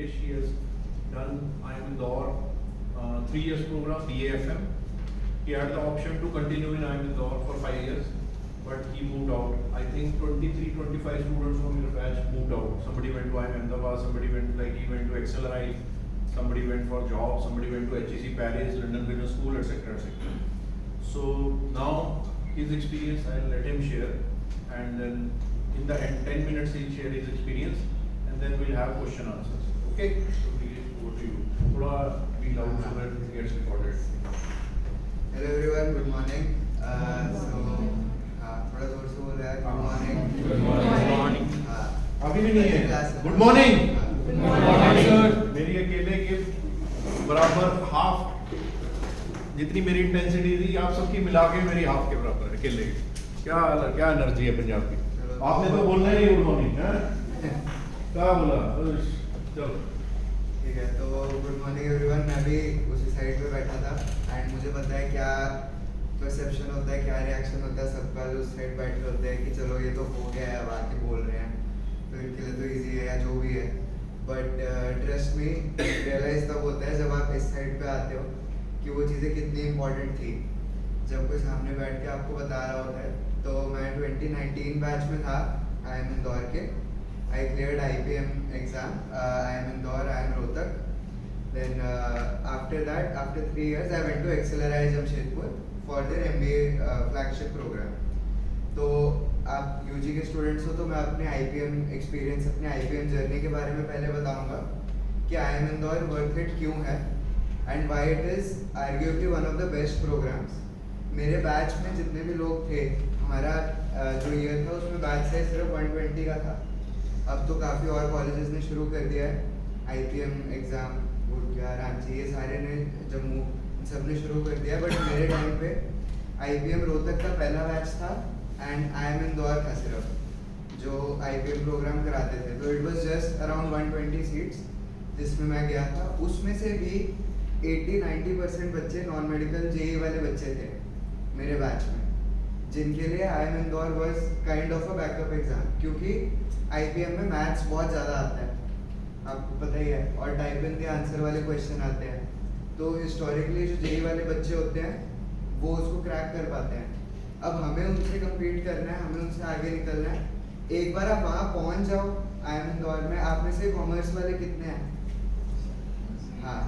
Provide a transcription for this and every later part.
Nilesh. He has done IIM Indore 3 years program DAFM. He had the option to continue in IIM Indore for 5 years, but he moved out. I think 23, 25 students from his batch moved out. Somebody went to IIM Ahmedabad, somebody went to XLRI, somebody went for job, somebody went to HEC Paris, London Business School, etc. etc. So now his experience I'll let him share, and then in the end 10 minutes he'll share his experience, and then we'll have question answers. Okay? So please over to you. Thoda be loud so that it gets recorded. Hello everyone, good morning. थोड़ा जोर से बोल रहा है. Good morning. Good morning. अभी भी नहीं है. Good morning. Good morning sir. मेरी अकेले के बराबर हाफ जितनी मेरी इंटेंसिटी थी आप सबकी मिला के मेरी हाफ के बराबर है अकेले. क्या एनर्जी है पंजाब की. आपने तो बोलना ही गुड मॉर्निंग है. क्या बोला. चलो ठीक है. तो गुड मॉर्निंग एवरीवन. मैं भी उसी साइड पे बैठा था एंड मुझे पता है क्या परसेप्शन होता है, क्या रिएक्शन होता है सबका उस साइड बैठ के होते हैं कि चलो ये तो हो गया है, अब आके बोल रहे हैं तो इनके लिए तो इजी है या जो भी है. बट ट्रस्ट मी, रियलाइज तब होता है जब आप इस साइड पे आते हो कि वो चीज़ें कितनी इंपॉर्टेंट थी. जब कोई सामने बैठ के आपको बता रहा होता है. तो मैं 2019 बैच में था IIM इंदौर के. आई cleared IPM exam, IIM Indore, IIM Rohtak. Then after that, after 3 years, I went to XLRI Jamshedpur for their MBA flagship program. तो आप UG के स्टूडेंट्स हो तो मैं अपने IPM एक्सपीरियंस, अपने IPM जर्नी के बारे में पहले बताऊंगा कि IIM इंदौर वर्थ इट क्यों है and why it is arguably one of the best programmes. मेरे बैच में जितने भी लोग थे, हमारा जो ईयर था उसमें बैच साइज सिर्फ 120 का था. अब तो काफ़ी और कॉलेजेस ने शुरू कर दिया है. IPM एग्ज़ाम गुड़गांव, रांची, ये सारे ने, जम्मू, सब ने शुरू कर दिया. बट मेरे टाइम पे IPM रोहतक का पहला बैच था एंड IIM इंदौर था सिर्फ जो IPM प्रोग्राम कराते थे. तो it was just around 120 seats जिसमें मैं गया था. उसमें से भी 80-90% बच्चे नॉन मेडिकल JEE वाले बच्चे थे मेरे बैच में, जिनके लिए IIM Indore was kind of a backup exam, क्योंकि IPM में मैथ्स बहुत ज़्यादा आता है, आपको पता ही है, और टाइप इन द आंसर वाले क्वेश्चन आते हैं. तो हिस्टोरिकली जो JEE वाले बच्चे होते हैं वो उसको क्रैक कर पाते हैं. अब हमें उनसे कम्पीट करना है, हमें उनसे आगे निकलना है. एक बार आप वहाँ पहुँच जाओ IIM इंदौर में, आप में से कॉमर्स वाले कितने हैं? हाँ,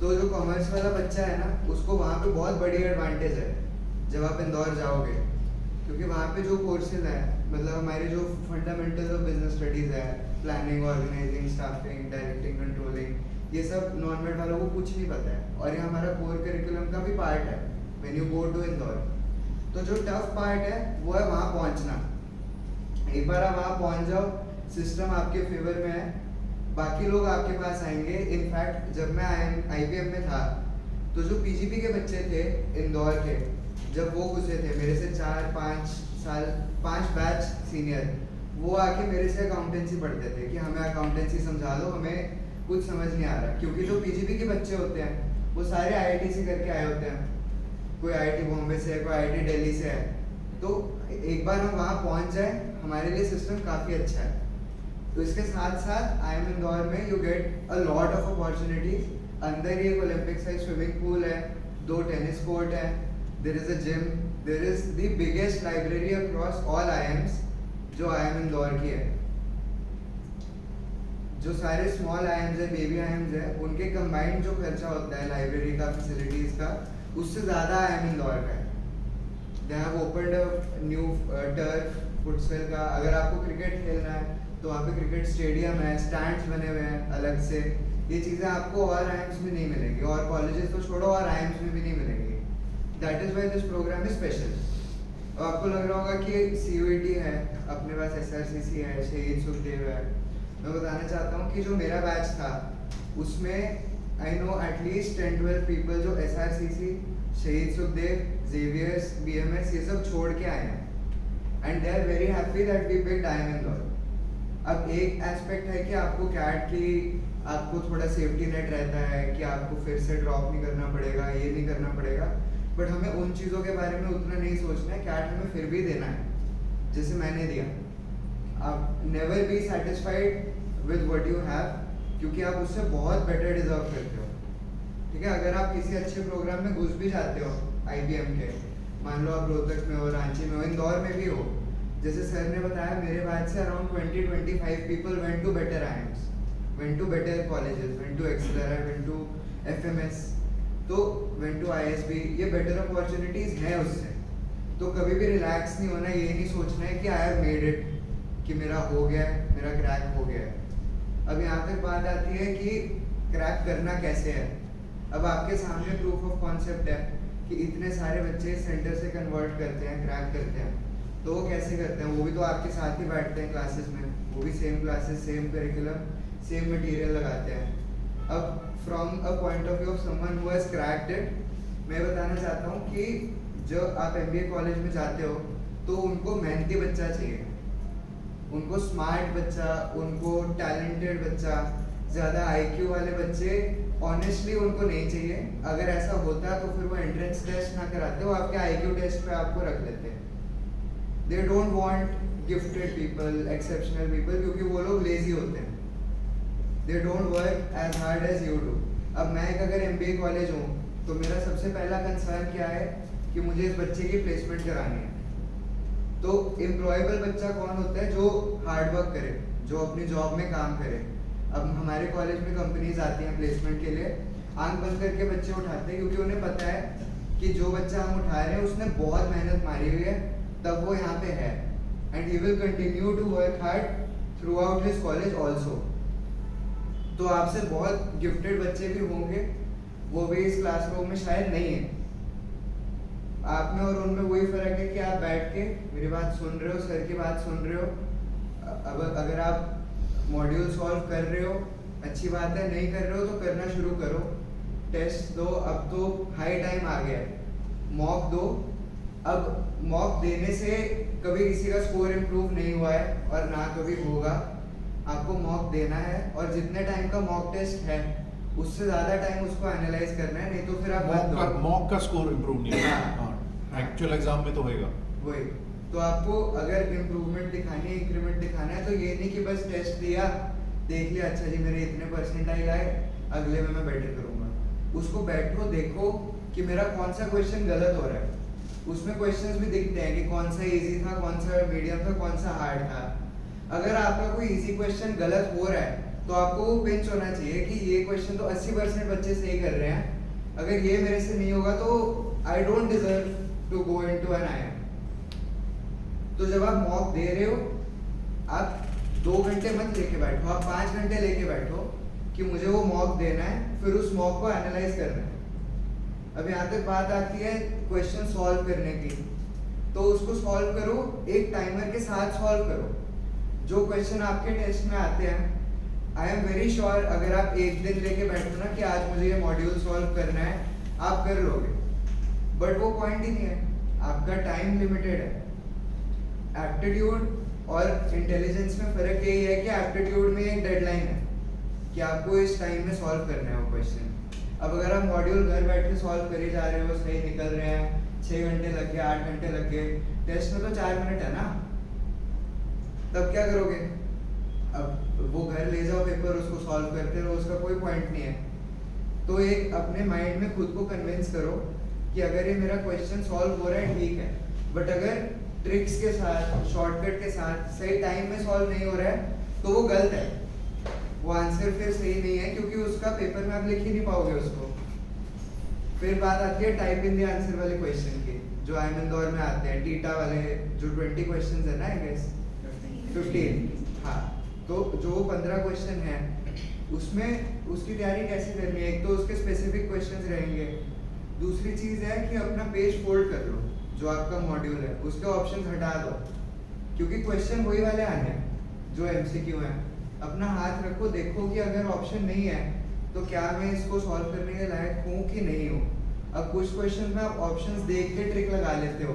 तो जो कॉमर्स वाला बच्चा है ना, उसको वहाँ पे बहुत बड़ी एडवांटेज है जब आप इंदौर जाओगे, क्योंकि वहाँ पे जो कोर्सेज हैं, मतलब हमारे जो फंडामेंटल्स ऑफ बिजनेस स्टडीज़ है, planning, organising, staffing, directing, controlling, ये सब नॉन मेड वालों को कुछ नहीं पता है और ये हमारा कोर करिकुलम का भी पार्ट है when you go to Indore. तो जो टफ पार्ट है वो है वहाँ पहुँचना. एक बार आप वहाँ पहुँच जाओ, सिस्टम आपके फेवर में है, बाकी लोग आपके पास आएंगे. इनफैक्ट जब मैं IPM में था तो जो PGP के बच्चे थे इंदौर के, जब वो घुसे थे मेरे से 4-5 साल, 5 बैच सीनियर, वो आके मेरे से अकाउंटेंसी पढ़ते थे कि हमें अकाउंटेंसी समझा दो, हमें कुछ समझ नहीं आ रहा. क्योंकि जो PGP के बच्चे होते हैं वो सारे IIT से करके आए होते हैं, कोई IIT बॉम्बे से है, कोई IIT दिल्ली से है. तो एक बार हम वहाँ पहुँच जाए, हमारे लिए सिस्टम काफ़ी अच्छा है. तो इसके साथ साथ IIM इंदौर में you get a lot of opportunities. अंदर ही एक ओलंपिक साइज स्विमिंग पूल है, 2 टेनिस कोर्ट है, there is a gym, there is the biggest library across all IIMs जो IIM इंदौर की है. जो सारे स्मॉल IIMs है, बेबी IIMs है, उनके कंबाइंड जो खर्चा होता है लाइब्रेरी का, फैसिलिटीज का, उससे ज़्यादा IIM इंदौर का है. They have opened a new turf futsal का. अगर आपको क्रिकेट खेलना है तो वहाँ पे क्रिकेट स्टेडियम है, स्टैंड्स बने हुए हैं अलग से. ये चीज़ें आपको और IIMs में नहीं मिलेंगी, और कॉलेजेस तो छोड़ो, और IIMs में भी नहीं मिलेंगी. That is why this programme is special. और आपको लग रहा होगा कि CUET है, अपने पास SRCC है, शहीद सुखदेव है. मैं बताना चाहता हूँ कि जो मेरा बैच था उसमें आई नो एटलीस्ट 10-12 पीपल जो SRCC, शहीद सुखदेव, जेवियर्स, BMS, ये सब छोड़ के आए हैं and they are very happy that we picked IIM Indore. अब एक एस्पेक्ट है कि आपको कैट की, आपको थोड़ा सेफ्टी नेट रहता है कि आपको फिर से ड्रॉप नहीं करना पड़ेगा, ये नहीं करना पड़ेगा. बट हमें उन चीज़ों के बारे में उतना नहीं सोचना है. कैट हमें फिर भी देना है जैसे मैंने दिया. आप never be satisfied with what you have, क्योंकि आप उससे बहुत बेटर डिजर्व करते हो। ठीक है, अगर आप किसी अच्छे प्रोग्राम में घुस भी जाते हो IBM के, मान लो आप रोहतक में हो, रांची में हो, इंदौर में भी हो, जैसे सर ने बताया मेरे बाद से around 20-25 people went to better IIMs, went to better colleges, went to XLRI, went to FMS, तो वेंट टू ISB, ये बेटर अपॉर्चुनिटीज हैं उससे। तो कभी भी रिलैक्स नहीं होना, ये नहीं सोचना है कि आई हैव मेड इट, कि मेरा हो गया है, मेरा क्रैक हो गया है। अब यहाँ तक बात आती है कि क्रैक करना कैसे है। अब आपके सामने प्रूफ ऑफ कॉन्सेप्ट है कि इतने सारे बच्चे सेंटर से कन्वर्ट करते हैं, क्रैक करते हैं, तो वो कैसे करते हैं? वो भी तो आपके साथ ही बैठते हैं क्लासेस में, वो भी same classes, same curriculum, same material लगाते हैं। अब from a point of view of someone who has cracked it, मैं बताना चाहता हूँ कि जब आप MBA कॉलेज में जाते हो तो उनको मेहनती बच्चा चाहिए, उनको स्मार्ट बच्चा, उनको टैलेंटेड बच्चा, ज़्यादा IQ वाले बच्चे ऑनेस्टली उनको नहीं चाहिए। अगर ऐसा होता तो फिर वो एंट्रेंस टेस्ट ना कराते, वो आपके IQ टेस्ट पे आपको रख लेते। They don't want gifted people, exceptional people, क्योंकि वो लोग लेजी होते हैं। They don't work as hard as you do. अब मैं एक अगर MBA कॉलेज हूँ तो मेरा सबसे पहला कंसर्न क्या है कि मुझे इस बच्चे की प्लेसमेंट करानी है। तो एम्प्लॉयबल बच्चा कौन होता है? जो हार्ड वर्क करे, जो अपनी जॉब में काम करे। अब हमारे कॉलेज में कंपनीज आती हैं प्लेसमेंट के लिए, आंख बंद करके बच्चे उठाते हैं, क्योंकि उन्हें पता है कि जो बच्चा हम उठा रहे हैं उसने बहुत मेहनत मारी हुई है, तब वो यहाँ पे है, and he will continue to work hard throughout his college also. तो आपसे बहुत गिफ्टेड बच्चे भी होंगे, वो भी इस क्लासरूम में शायद नहीं है। आप में और उनमें वही फर्क है कि आप बैठ के मेरी बात सुन रहे हो, सर की बात सुन रहे हो। अब अगर आप मॉड्यूल सॉल्व कर रहे हो, अच्छी बात है, नहीं कर रहे हो तो करना शुरू करो। टेस्ट दो, अब तो हाई टाइम आ गया है, मॉक दो। अब मॉक देने से कभी किसी का स्कोर इम्प्रूव नहीं हुआ है और ना कभी होगा। आपको मॉक देना है और जितने टाइम का मॉक टेस्ट है उससे ज़्यादा टाइम उसको एनालाइज करना है, नहीं तो फिर आप मॉक का स्कोर इम्प्रूव नहीं होगा, एक्चुअल एग्जाम में तो होएगा वही। तो आपको अगर इम्प्रूवमेंट दिखानी है, इंक्रीमेंट दिखाना है, तो ये नहीं कि बस टेस्ट दिया, देख लिया, अच्छा जी मेरे इतने परसेंटाइल आए, अगले में मैं बेटर करूँगा। उसको बैठो, देखो कि मेरा कौन सा क्वेश्चन गलत हो रहा है। उसमें क्वेश्चंस भी दिखते हैं कि कौन सा इजी था, कौन सा मीडियम था, कौन सा हार्ड था। अगर आपका कोई इजी क्वेश्चन गलत हो रहा है तो आपको वो पिंच होना चाहिए कि ये क्वेश्चन तो 80% बच्चे सही कर रहे हैं, अगर ये मेरे से नहीं होगा तो I don't deserve to go into an IIM। तो जब आप मॉक दे रहे हो, आप 2 घंटे मत लेके बैठो, आप 5 घंटे लेके बैठो कि मुझे वो मॉक देना है, फिर उस मॉक को एनालाइज करना है। अब यहाँ तक बात आती है क्वेश्चन सॉल्व करने की, तो उसको सॉल्व करो, एक टाइमर के साथ सॉल्व करो। जो क्वेश्चन आपके टेस्ट में आते हैं, आई एम वेरी श्योर अगर आप एक दिन लेके बैठो ना कि आज मुझे ये मॉड्यूल सॉल्व करना है, आप कर लोगे। बट वो पॉइंट ही नहीं है, आपका टाइम लिमिटेड है। एप्टीट्यूड और इंटेलिजेंस में फर्क यही है कि एप्टीट्यूड में एक डेडलाइन है कि आपको इस टाइम में सॉल्व करना है वो क्वेश्चन। अब अगर आप मॉड्यूल घर बैठ के सॉल्व कर ही जा रहे हो, सही निकल रहे हैं, 6 घंटे लग गए, 8 घंटे लग गए, टेस्ट में तो 4 मिनट है ना, तब क्या करोगे? अब वो घर ले जाओ पेपर, उसको सॉल्व करते रहो, उसका कोई पॉइंट नहीं है। तो एक अपने माइंड में खुद को कन्विंस करो कि अगर ये मेरा क्वेश्चन सॉल्व हो रहा है ठीक है, बट अगर ट्रिक्स के साथ, शॉर्टकट के साथ, सही टाइम में सॉल्व नहीं हो रहा है तो वो गलत है, वो आंसर फिर सही नहीं है, क्योंकि उसका पेपर में आप लिख ही नहीं पाओगे उसको। फिर बात आती है टाइप इन द आंसर वाले क्वेश्चन की, जो IIM इंदौर में आते हैं, टीटा वाले, जो 20 क्वेश्चन है ना, आई गेस 15, हाँ। तो जो 15 क्वेश्चन है उसमें उसकी तैयारी कैसे करनी है? एक तो उसके स्पेसिफिक क्वेश्चंस रहेंगे, दूसरी चीज़ है कि अपना पेज फोल्ड कर लो, जो आपका मॉड्यूल है उसके ऑप्शंस हटा दो, क्योंकि क्वेश्चन वही वाले आने हैं जो MCQ हैं। अपना हाथ रखो, देखो कि अगर ऑप्शन नहीं है तो क्या मैं इसको सॉल्व करने के लायक हूँ कि नहीं हूँ। अब कुछ क्वेश्चन में आप ऑप्शंस देख के ट्रिक लगा लेते हो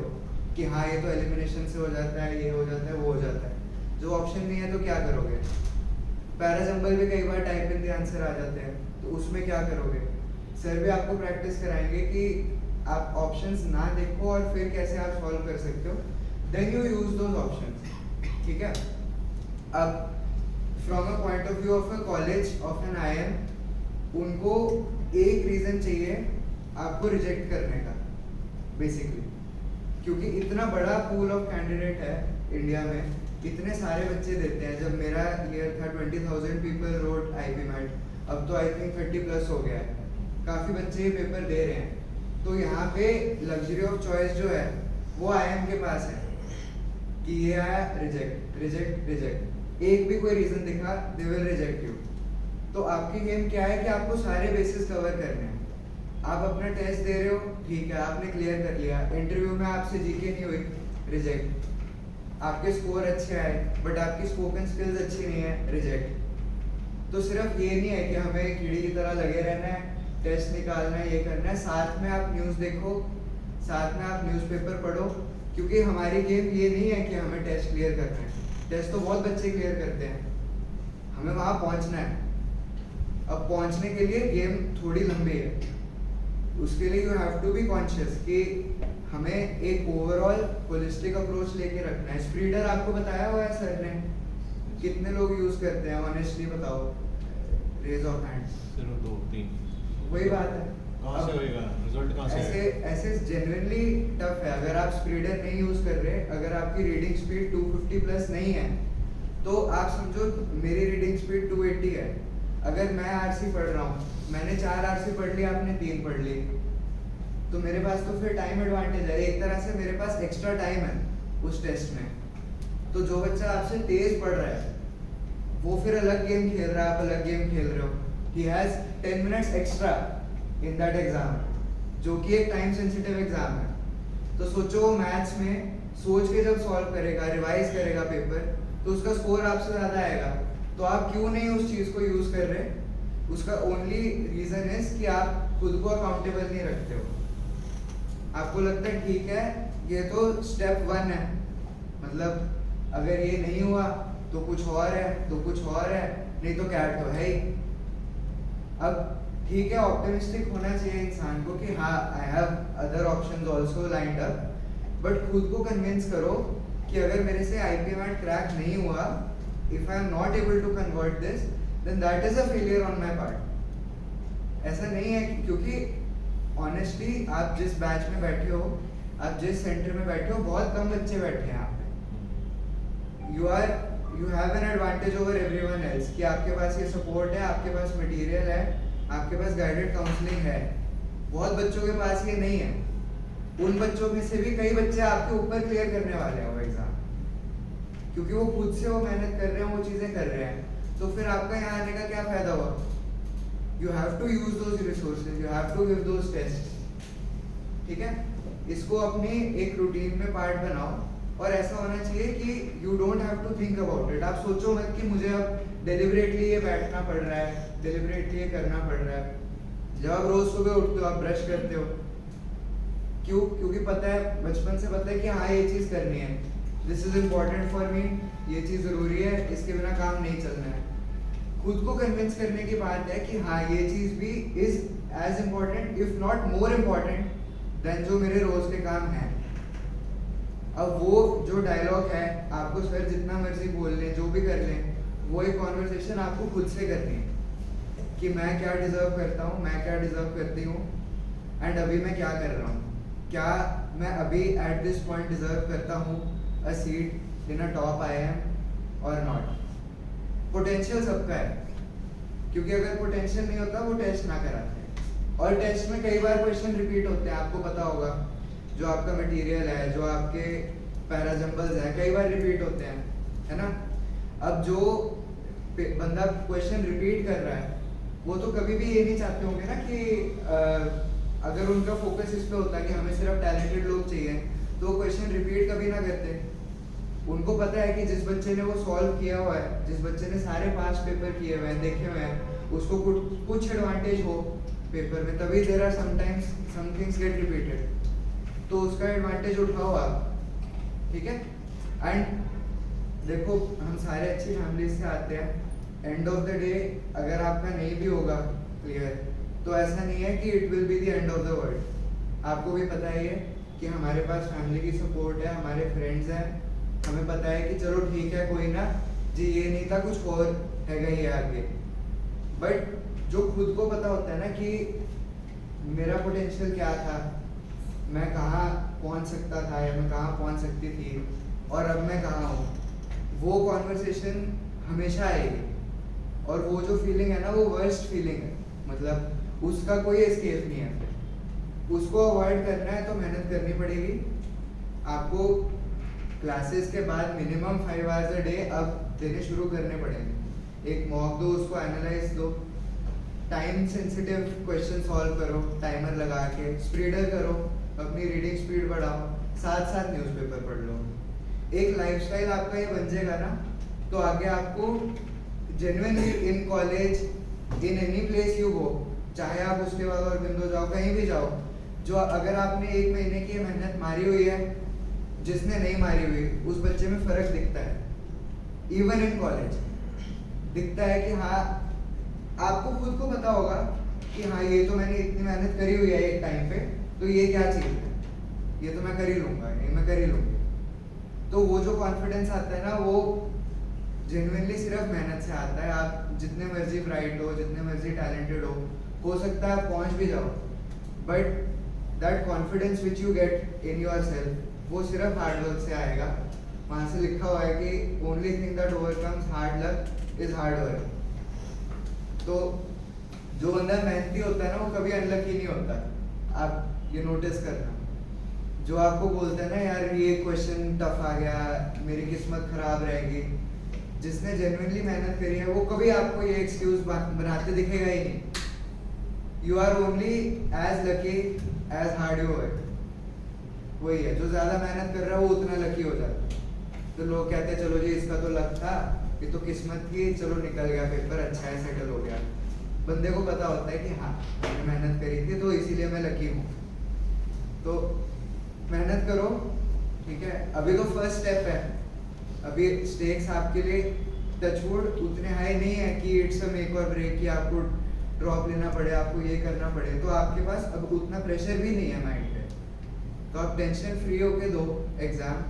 कि हाँ ये तो एलिमिनेशन से हो जाता है, ये हो जाता है, वो हो जाता है। जो ऑप्शन नहीं है तो क्या करोगे? पैराजंबल भी कई बार टाइप इन द आंसर आ जाते हैं, तो उसमें क्या करोगे? सर भी आपको प्रैक्टिस कराएंगे कि आप ऑप्शंस ना देखो और फिर कैसे आप सॉल्व कर सकते हो, then you use those options. ठीक है, अब from a point of view of a college of an IIM, उनको एक रीजन चाहिए आपको रिजेक्ट करने का बेसिकली, क्योंकि इतना बड़ा पूल ऑफ कैंडिडेट है इंडिया में, इतने सारे बच्चे देते हैं। जब मेरा ईयर था 20,000 पीपल रोट IP मैट, अब तो आई थिंक 30+ हो गया है, काफ़ी बच्चे ये पेपर दे रहे हैं। तो यहाँ पे लग्जरी ऑफ चॉइस जो है वो IIM के पास है कि ये आया रिजेक्ट रिजेक्ट रिजेक्ट, एक भी कोई रीज़न दिखा दे विल रिजेक्ट यू। तो आपकी गेम क्या है कि आपको सारे बेसिस कवर करने हैं। आप अपना टेस्ट दे रहे हो, ठीक है, आपने क्लियर कर लिया, इंटरव्यू में आपसे GK नहीं हुई, रिजेक्ट। आपके स्कोर अच्छे आए बट आपकी स्पोकन स्किल्स अच्छी नहीं है, रिजेक्ट। तो सिर्फ ये नहीं है कि हमें कीड़ी की तरह लगे रहना है, टेस्ट निकालना है, ये करना है, साथ में आप न्यूज़ देखो, साथ में आप न्यूज़पेपर पढ़ो, क्योंकि हमारी गेम ये नहीं है कि हमें टेस्ट क्लियर करना है। टेस्ट तो बहुत बच्चे क्लियर करते हैं, हमें वहाँ पहुँचना है। अब पहुँचने के लिए गेम थोड़ी लंबी है, उसके लिए you have to be conscious कि हमें एक ओवरऑल होलिस्टिक अप्रोच लेके रखना है। स्प्रीडर आपको बताया हुआ है सर ने, कितने लोग यूज़ करते हैं ऑनेस्टली बताओ, रेज ऑफ हैंड। सिर्फ 2-3 वही बात है, कहाँ से होएगा रिजल्ट, कहाँ से ऐसे ऐसे जेन्युइनली टफ है। अगर आप स्प्रीडर नहीं यूज़ कर रहे, अगर आपकी रीडिंग स्पीड 250+ नहीं है, तो आप समझो मेरी रीडिंग स्पीड 280 है। अगर मैं RC पढ़ रहा हूँ, मैंने 4 RC पढ़ ली, आपने 3 पढ़ ली, तो मेरे पास तो फिर टाइम एडवांटेज है, एक तरह से मेरे पास एक्स्ट्रा टाइम है उस टेस्ट में। तो जो बच्चा आपसे तेज पढ़ रहा है वो फिर अलग गेम खेल रहा है, आप अलग गेम खेल रहे हो, he has 10 minutes extra in that exam, जो कि एक टाइम सेंसिटिव एग्जाम है। तो सोचो मैथ्स में सोच के जब सॉल्व करेगा, रिवाइज करेगा पेपर, तो उसका स्कोर आपसे ज़्यादा आएगा। तो आप क्यों नहीं उस चीज़ को यूज़ कर रहे? उसका ओनली रीज़न इज कि आप खुद को अकाउंटेबल नहीं रखते हो। आपको लगता है ठीक है ये तो स्टेप 1 है, मतलब अगर ये नहीं हुआ तो कुछ और है, तो कुछ और है, नहीं तो कैट तो है ही। अब ठीक है, ऑप्टिमिस्टिक होना चाहिए इंसान को कि हाँ I have other options also lined up, but खुद को कन्विंस करो कि अगर मेरे से IP मैट क्रैक नहीं हुआ, if I am not able to convert this, then that is a failure on my part. ऐसा नहीं है क्योंकि ऑनेस्टली आप जिस बैच में बैठे हो, आप जिस सेंटर में बैठे हो, बहुत कम बच्चे बैठे हैं यहाँ पे। You have an advantage over everyone else कि आपके पास ये सपोर्ट है, आपके पास मटेरियल है, आपके पास गाइडेड काउंसलिंग है। बहुत बच्चों के पास ये नहीं है। उन बच्चों में से भी कई बच्चे आपके ऊपर क्लियर करने वाले हैं वो एग्जाम, क्योंकि वो खुद से वो मेहनत कर रहे हैं, वो चीज़ें कर रहे हैं। तो फिर आपका यहाँ आने का क्या फायदा हुआ? You have to use those resources, you have to give those tests, ठीक है? इसको अपनी एक रूटीन में पार्ट बनाओ, और ऐसा होना चाहिए कि you don't have to think about it। आप सोचो मत कि मुझे अब deliberately ये बैठना पड़ रहा है, deliberately ये करना पड़ रहा है। जब आप रोज सुबह उठते हो, आप ब्रश करते हो, क्यों? क्योंकि पता है, बचपन से पता है कि हाँ ये चीज़ करनी है, this is important for me, ये चीज़ ज़रूरी है, इसके बिना काम नहीं चलना है। खुद को कन्विंस करने की बात है कि हाँ ये चीज़ भी is as important if not more important than जो मेरे रोज के काम हैं। अब वो जो डायलॉग है, आपको सर जितना मर्जी बोल लें, जो भी कर लें, वो एक कॉन्वर्सेशन आपको खुद से करनी है कि मैं क्या डिजर्व करता हूँ, मैं क्या डिजर्व करती हूँ, एंड अभी मैं क्या कर रहा हूँ। क्या मैं अभी एट दिस पॉइंट डिजर्व करता हूँ अ सीट इन अ टॉप IIM और नॉट? पोटेंशियल सबका है, क्योंकि अगर पोटेंशियल नहीं होता वो टेस्ट ना कराते। और टेस्ट में कई बार क्वेश्चन रिपीट होते हैं, आपको पता होगा, जो आपका मटेरियल है, जो आपके पैराजम्बल्स हैं, कई बार रिपीट होते हैं, है ना? अब जो बंदा क्वेश्चन रिपीट कर रहा है, वो तो कभी भी ये नहीं चाहते होंगे ना कि अगर उनका फोकस इस पे होता कि हमें सिर्फ टैलेंटेड लोग चाहिए, तो क्वेश्चन रिपीट कभी ना करते। उनको पता है कि जिस बच्चे ने वो सॉल्व किया हुआ है, जिस बच्चे ने सारे 5 पेपर किए हुए हैं, देखे हुए हैं, उसको कुछ एडवांटेज हो पेपर में, तभी there are sometimes some things get repeated, तो उसका एडवांटेज उठाओ आप, ठीक है? एंड देखो, हम सारे अच्छी फैमिली से आते हैं, एंड ऑफ द डे अगर आपका नहीं भी होगा क्लियर, तो ऐसा नहीं है कि it will be the end of the world. आपको भी पता है ये कि हमारे पास फैमिली की सपोर्ट है, हमारे फ्रेंड्स हैं, हमें पता है कि चलो ठीक है, कोई ना जी, ये नहीं था, कुछ और हैगा ही आगे। बट जो खुद को पता होता है ना कि मेरा पोटेंशियल क्या था, मैं कहाँ पहुँच सकता था या मैं कहाँ पहुँच सकती थी और अब मैं कहाँ हूँ, वो कॉन्वर्सेशन हमेशा आएगी। और वो जो फीलिंग है ना, वो वर्स्ट फीलिंग है, मतलब उसका कोई एस्केप नहीं है। उसको अवॉइड करना है तो मेहनत करनी पड़ेगी आपको। क्लासेस के बाद मिनिमम 5 आवर्स अ डे अब देने शुरू करने पड़ेंगे। एक मॉक दो, उसको एनालाइज दो, टाइम सेंसिटिव क्वेश्चन सॉल्व करो टाइमर लगा के, स्पीडर करो, अपनी रीडिंग स्पीड बढ़ाओ, साथ साथ न्यूज़पेपर पढ़ लो। एक लाइफस्टाइल आपका ये बन जाएगा ना, तो आगे आपको genuinely in college, in any place you go, चाहे आप उसके बाद और बिंदु जाओ, कहीं भी जाओ, जो अगर आपने 1 महीने की मेहनत मारी हुई है, जिसने नहीं मारी हुई, उस बच्चे में फर्क दिखता है। इवन इन कॉलेज दिखता है कि हाँ, आपको खुद को पता होगा कि हाँ, ये तो मैंने इतनी मेहनत करी हुई है एक टाइम पे, तो ये क्या चीज़ है, ये तो मैं कर ही लूँगा, ये मैं कर ही लूँगी। तो वो जो कॉन्फिडेंस आता है ना, वो जेन्युइनली सिर्फ मेहनत से आता है। आप जितने मर्जी ब्राइट हो, जितने मर्जी टैलेंटेड हो सकता है आप पहुँच भी जाओ, but that confidence which you get in your self, वो सिर्फ हार्ड वर्क से आएगा। वहाँ से लिखा हुआ है कि only thing that overcomes hard luck is hard work. तो जो बंदा मेहनती होता है ना, वो कभी अनलकी नहीं होता। आप ये नोटिस करना, जो आपको बोलते हैं ना यार ये क्वेश्चन टफ आ गया, मेरी किस्मत खराब रहेगी, जिसने जेन्युइनली मेहनत करी है वो कभी आपको ये एक्सक्यूज बनाते दिखेगा ही नहीं। You are only as lucky as hard you work. वही है, जो ज्यादा मेहनत कर रहा है वो उतना लकी हो जाता है। तो लोग कहते हैं चलो जी इसका तो लक था, ये तो किस्मत थी, चलो निकल गया पेपर, अच्छा है, सेटल हो गया। बंदे को पता होता है कि हाँ, मैंने मेहनत करी थी तो इसीलिए मैं लकी हूँ। तो मेहनत करो, ठीक है। अभी तो फर्स्ट स्टेप है, अभी स्टेक्स आपके लिए टचवुड उतने हाई नहीं है कि इट्स अ मेक और ब्रेक, कि आपको ड्रॉप लेना पड़े, आपको ये करना पड़े। तो आपके पास अब उतना प्रेशर भी नहीं है माइंड पे, तो आप टेंशन फ्री होके दो एग्जाम।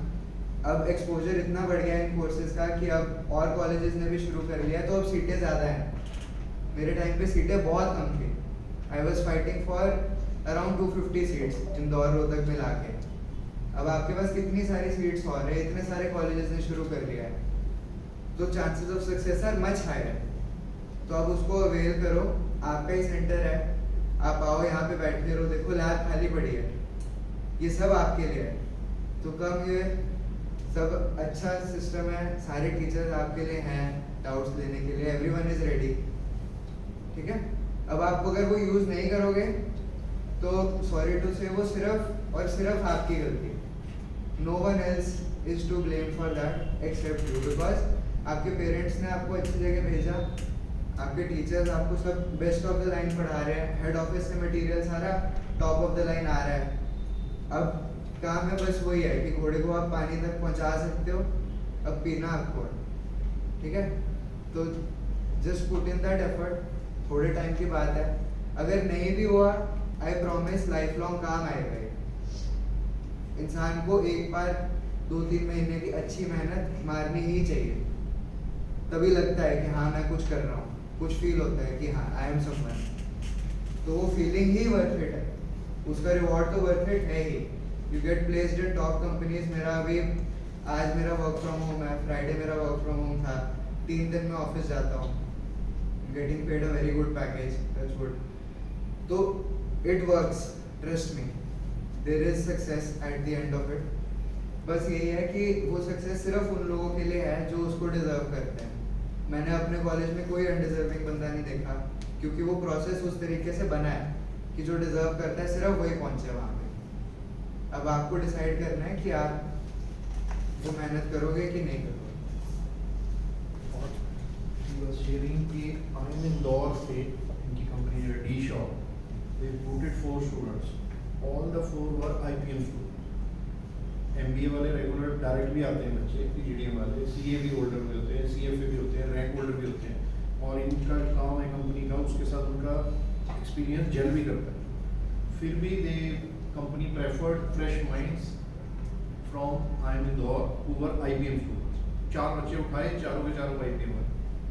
अब एक्सपोजर इतना बढ़ गया है इन कोर्सेज का कि अब और कॉलेजेस ने भी शुरू कर लिया, तो अब सीटें ज़्यादा हैं। मेरे टाइम पे सीटें बहुत कम थी। I was fighting for around 250 seats Indore Rohtak मिला के। अब आपके पास कितनी सारी सीट्स और है, इतने सारे कॉलेजेस ने शुरू कर लिया है, तो chances of success are much higher. तो आप उसको अवेल करो, आपका ही सेंटर है, आप आओ यहाँ पे बैठते रहो, देखो लैब खाली पड़ी है, ये सब आपके लिए है। तो कम ये सब अच्छा सिस्टम है, सारे टीचर्स आपके लिए हैं डाउट्स लेने के लिए, एवरीवन इज रेडी, ठीक है। अब आप अगर वो यूज़ नहीं करोगे तो सॉरी टू से वो सिर्फ और सिर्फ आपकी गलती, no one else is to blame for that except you, because आपके पेरेंट्स ने आपको अच्छी जगह भेजा, आपके टीचर्स आपको सब बेस्ट ऑफ द लाइन पढ़ा रहे हैं, हेड ऑफिस से मटेरियल सारा टॉप ऑफ द लाइन आ रहा है। अब काम है बस वही है कि घोड़े को आप पानी तक पहुंचा सकते हो, अब पीना आपको है, ठीक है। तो just put in that effort, थोड़े टाइम की बात है। अगर नहीं भी हुआ, आई प्रॉमिस लाइफ लॉन्ग काम आएगा ये। इंसान को एक बार 2-3 महीने की अच्छी मेहनत मारनी ही चाहिए, तभी लगता है कि हाँ मैं कुछ कर रहा हूँ, कुछ फील होता है कि हाँ आई एम समवन। तो वो फीलिंग ही वर्थ इट है, उसका रिवॉर्ड तो वर्थ इट है ही। You get placed in top companies. मेरा अभी आज मेरा वर्क फ्रॉम होम है, फ्राइडे मेरा वर्क फ्रॉम होम था, 3 दिन मैं ऑफिस जाता हूँ, getting paid a very good package, that's good. तो it works, trust me, there is success at the end of it. बस यही है कि वो सक्सेस सिर्फ उन लोगों के लिए है जो उसको डिजर्व करते हैं। मैंने अपने कॉलेज में कोई अनडिजर्विंग बंदा नहीं देखा, क्योंकि वो प्रोसेस उस तरीके से बना है कि जो डिजर्व करता है सिर्फ वही पहुंचे वहाँ पे। अब आपको डिसाइड करना है कि आप वो मेहनत करोगे कि नहीं करोगे। शेयरिंग की आई एम इंदौर से इनकी कंपनी जो D shop, they recruited 4 students, all the 4 were IPM student. MBA वाले रेगुलर डायरेक्ट भी आते हैं बच्चे, PGDM वाले, CA भी होल्डर भी होते हैं, CFA भी होते हैं, रैंक होल्डर भी होते हैं, और इनका काम है कंपनी का, उसके साथ उनका एक्सपीरियंस जेल भी करता है। फिर भी they company preferred fresh minds from I M Indore who were IPM students. 4 बच्चे उठाए, चारों के चारों IPM वाले।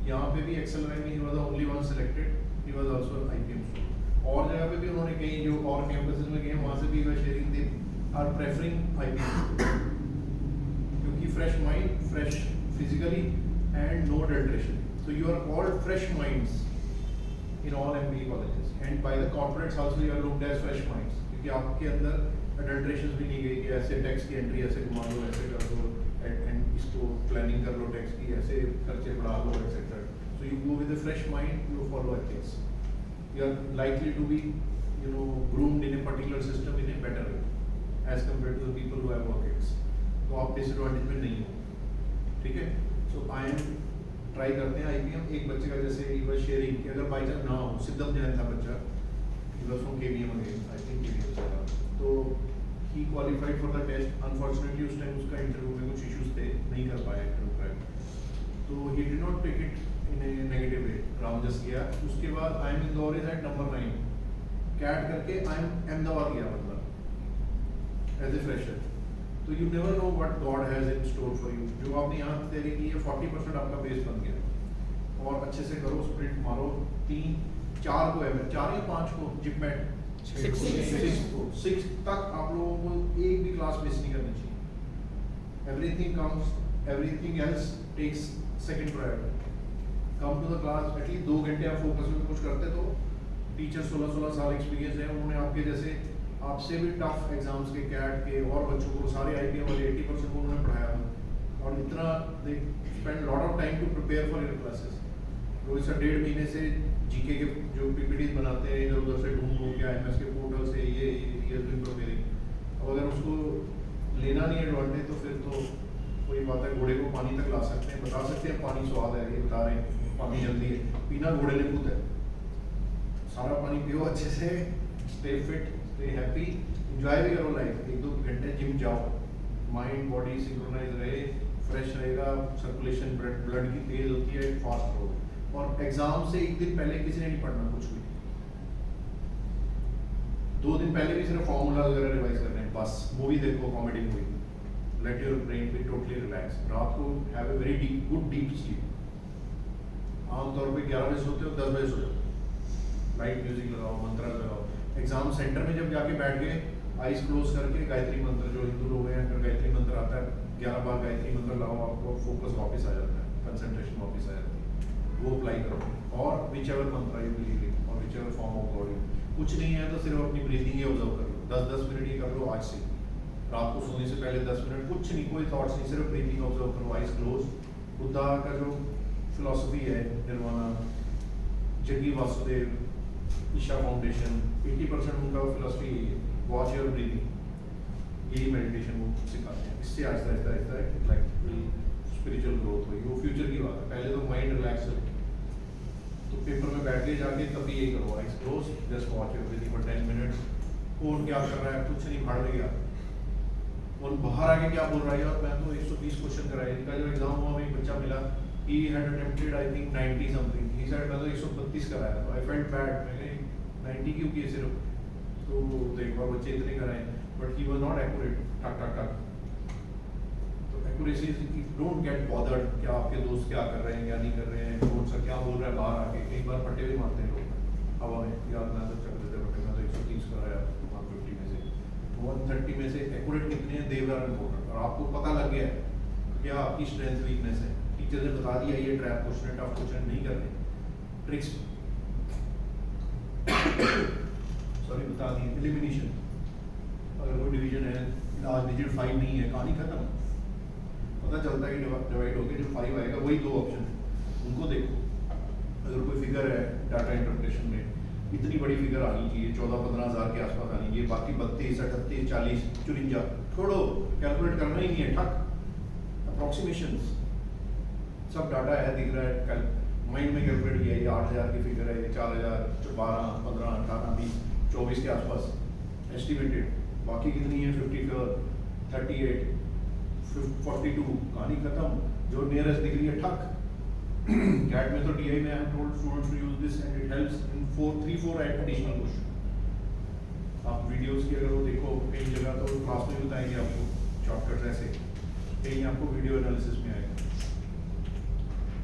यहाँ पे भी एक्सेल में he was the only one selected, he was also IPM student. और जगह पे भी उन्होंने कहीं जो और कैंपसेस में गए वहाँ से भी वह sharing they are preferring IPM, क्योंकि fresh mind, fresh physically and no adulteration, so you are called fresh minds in all MBA colleges and by the corporates also you are looked as fresh minds, क्योंकि आपके अंदर adulterations भी नहीं गई कि ऐसे tax की एंट्री ऐसे घुमा लो, ऐसे कर दो एंड इसको प्लानिंग कर लो टैक्स की, ऐसे खर्चे बढ़ा लो etcetera. So you go with a fresh mind, you follow ethics, you are likely to be groomed in a particular system in a better way as compared to the people who have work ethics। तो आप disadvantage में नहीं हो, ठीक है। सो I am try करते हैं IPM. एक बच्चे का जैसे ही वाज शेयरिंग कि अगर बाई चांस ना हो, सिद्धम जैन था बच्चा, he was from KVM again, I think KVM से था, तो he qualified for the test. Unfortunately उस टाइम उसका इंटरव्यू में कुछ इश्यूज थे, नहीं कर पाया इंटरव्यू क्रैक, तो he did not take it in a negative way, round just किया। उसके बाद I M Indore is at number 9 CAT करके आई एम अहमदाबाद गया, मतलब एज ए फ्रेशर। तो you never know what God has in store for you. जो आपने यहाँ तैयारी की है 40% आपका बेस बन गया, और अच्छे से करो, स्प्रिंट मारो। 3-4 को है, 4 या 5 को जिपमेट 6 तक आप लोगों को एक भी क्लास मिस नहीं करनी चाहिए। Everything comes, everything else takes second priority. Come to the class, at least 2 घंटे आप फोकस में कुछ करते, तो टीचर 16 साल एक्सपीरियंस है, उन्होंने आपके जैसे आपसे भी टफ एग्जाम्स के कैट के और बच्चों को सारे आईपीएम वाले 80% को उन्होंने पढ़ाया, और इतना they spend lot of time to prepare for your classes. रोज से 1.5 महीने से जीके के जो पीपीटीज बनाते हैं, इधर उधर से ढूंढ के आईएमएस के पोर्टल से ये प्रिपेयरिंग। और अगर उसको लेना नहीं एडवांटेज, तो फिर तो कोई बात है, घोड़े को पानी तक ला सकते हैं, बता सकते हैं पानी स्वाद है, ये बता रहे हैं पानी जल्दी है, पीना घोड़े ने खुद है। सारा पानी पियो अच्छे से, stay fit, stay happy, enjoy भी करो लाइफ। 1-2 घंटे जिम जाओ, माइंड बॉडी सिंक्रोनाइज रहे, फ्रेश रहेगा, सर्कुलेशन ब्लड की तेज होती है, फास्ट रहो। और एग्जाम से 1 दिन पहले किसी ने नहीं पढ़ना कुछ भी, 2 दिन पहले भी सिर्फ फॉर्मूला वगैरह रिवाइज कर रहे हैं बस। मूवी देखो, comedy movie, let your brain be totally relax. रात को have a very good deep sleep. आमतौर पे 11 बजे सोते हो, 10 बजे सो जाओ, लाइट म्यूजिक लगाओ, मंत्र लगाओ। एग्जाम सेंटर में जब जाके बैठ गए, आईज क्लोज करके गायत्री मंत्र, जो हिंदू लोग हैं अगर गायत्री मंत्र आता है 11 बार गायत्री मंत्र लाओ, आपको फोकस वापस आ जाता है, कंसंट्रेशन वापस आ जाती है, वो अप्लाई करो। और विच एवर मंत्र यू बिलीव इन और which ever form of God, कुछ नहीं है तो सिर्फ अपनी ब्रीथिंग ही ऑब्जर्व कर लो, 10-10 मिनट ही कर लो आज से। रात को सोने से पहले 10 मिनट, कुछ नहीं, कोई थॉट्स नहीं, सिर्फ ब्रीथिंग ऑब्जर्व करो, आईज क्लोज। बुद्धा का जो फिलॉसफी है, निर्वाणा, जग्गी वासुदेव, ईशा फाउंडेशन, 80% उनका फिलॉसफी यही है, वॉच योर ब्रीथिंग, यही मेडिटेशन वो सिखाते हैं। इससे Aahista Aahista like spiritual growth हुई, वो फ्यूचर की बात है। पहले तो माइंड रिलैक्स हो, तो पेपर में बैठ के जाके तभी यही करो, eyes close, just watch your breathing for 10 minutes. कौन क्या कर रहा है, कुछ नहीं, भाड़ में गया, और बाहर आके क्या बोल रहा है। और मैं तो 120 क्वेश्चन कराया, इनका जब एग्जाम हुआ, एक बच्चा मिला, he had attempted I think 90 something, he said मैं तो 132 कराया, तो I felt bad, मैंने 90 क्यों किए सिर्फ, तो एक बार बच्चे इतने कराए, but he was not accurate, टक। तो accuracy is, don't get bothered क्या आपके दोस्त क्या कर रहे हैं, क्या नहीं कर रहे हैं, कौन सा क्या बोल रहा है बाहर आके। कई बार पट्टे भी मारते हैं लोग हवा में, यार मैं तो चल देते पट्टे, मैं तो 130 कराया 150 में से, 130 में से accurate कितने हैं, they were important, और आपको पता लग गया है क्या आपकी स्ट्रेंथ वीकनेस है। टीचर ने बता दिया ये ट्रैप क्वेश्चन है, टफ क्वेश्चन नहीं करने, ट्रिक्स सॉरी बता दी। एलिमिनेशन, अगर कोई डिवीजन है, आज डिजिट 5 नहीं है, कहानी खत्म, पता चलता है कि डिवाइड हो गया, जो 5 आएगा वही 2 ऑप्शन है, उनको देखो। अगर कोई फिगर है डाटा इंटरप्रिटेशन में, इतनी बड़ी फिगर आनी चाहिए, 14-15 हज़ार के आसपास आनी चाहिए, बाकी 32, 38, 40, 54 छोड़ो, कैलकुलेट करना ही नहीं है, ठक अप्रॉक्सीमेशंस, सब डाटा है, दिख रहा है, कल माइंड में कैलकुलेट किया, ये 8000 की फिगर है, ये 4000, 12, 15, 18, 20, 24 के आसपास एस्टिमेटेड, बाकी कितनी है 54, 38, 42, कहानी खत्म, जो नियरेस्ट दिख रही है ठक। कैट में तो DI में I am told students to use this and it helps in 3-4 additional question. आप वीडियोस की अगर वो देखो कई जगह, तो क्लास में बताएंगे आपको शॉर्टकट ऐसे, कहीं आपको वीडियो एनालिसिस में आएगा।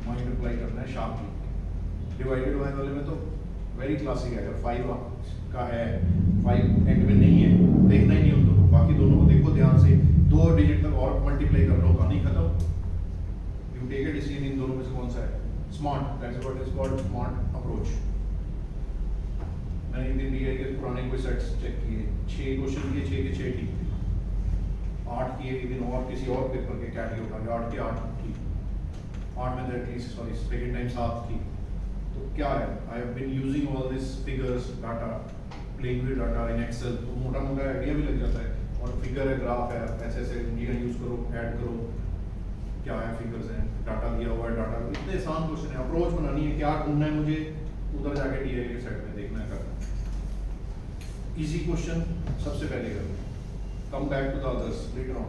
मल्टीप्लाई करना है शार्पली। डिवाइडेड बाय वाले में तो वेरी क्लासिक है, अगर 5 का है 5 एंड में नहीं है देखना ही नहीं उन दोनों, बाकी दोनों को देखो ध्यान से, 2 डिजिट तक और मल्टीप्लाई कर लो, कहानी खत्म। यू टेक अ डिसीजन इन दोनों में से कौन सा है smart, that's what is called smart approach. मैंने एक दिन DI के पुराने कोई सेट्स चेक किए, 6 क्वेश्चन किए, 6 के 6 ठीक थे, 8 किए एक दिन और किसी और पेपर के कैटेगरी उठा के 8 के 8 ठीक, 8 में एटलीस्ट सॉरी सेकेंड टाइम 7 ठीक। तो क्या है, I have been using all this figures data, playing with data in Excel, तो मोटा मोटा आइडिया भी लग जाता है, और फिगर है, ग्राफ है, ऐसे ऐसे इंडिया यूज करो, ऐड करो, क्या है फिगर्स हैं, डाटा दिया हुआ है, डाटा इतने आसान क्वेश्चन है। अप्रोच बनानी है, क्या ढूंढना है मुझे, उधर जाके DI के सेट में देखना है, करना है। इजी क्वेश्चन सबसे पहले करना है, come back to the others later on,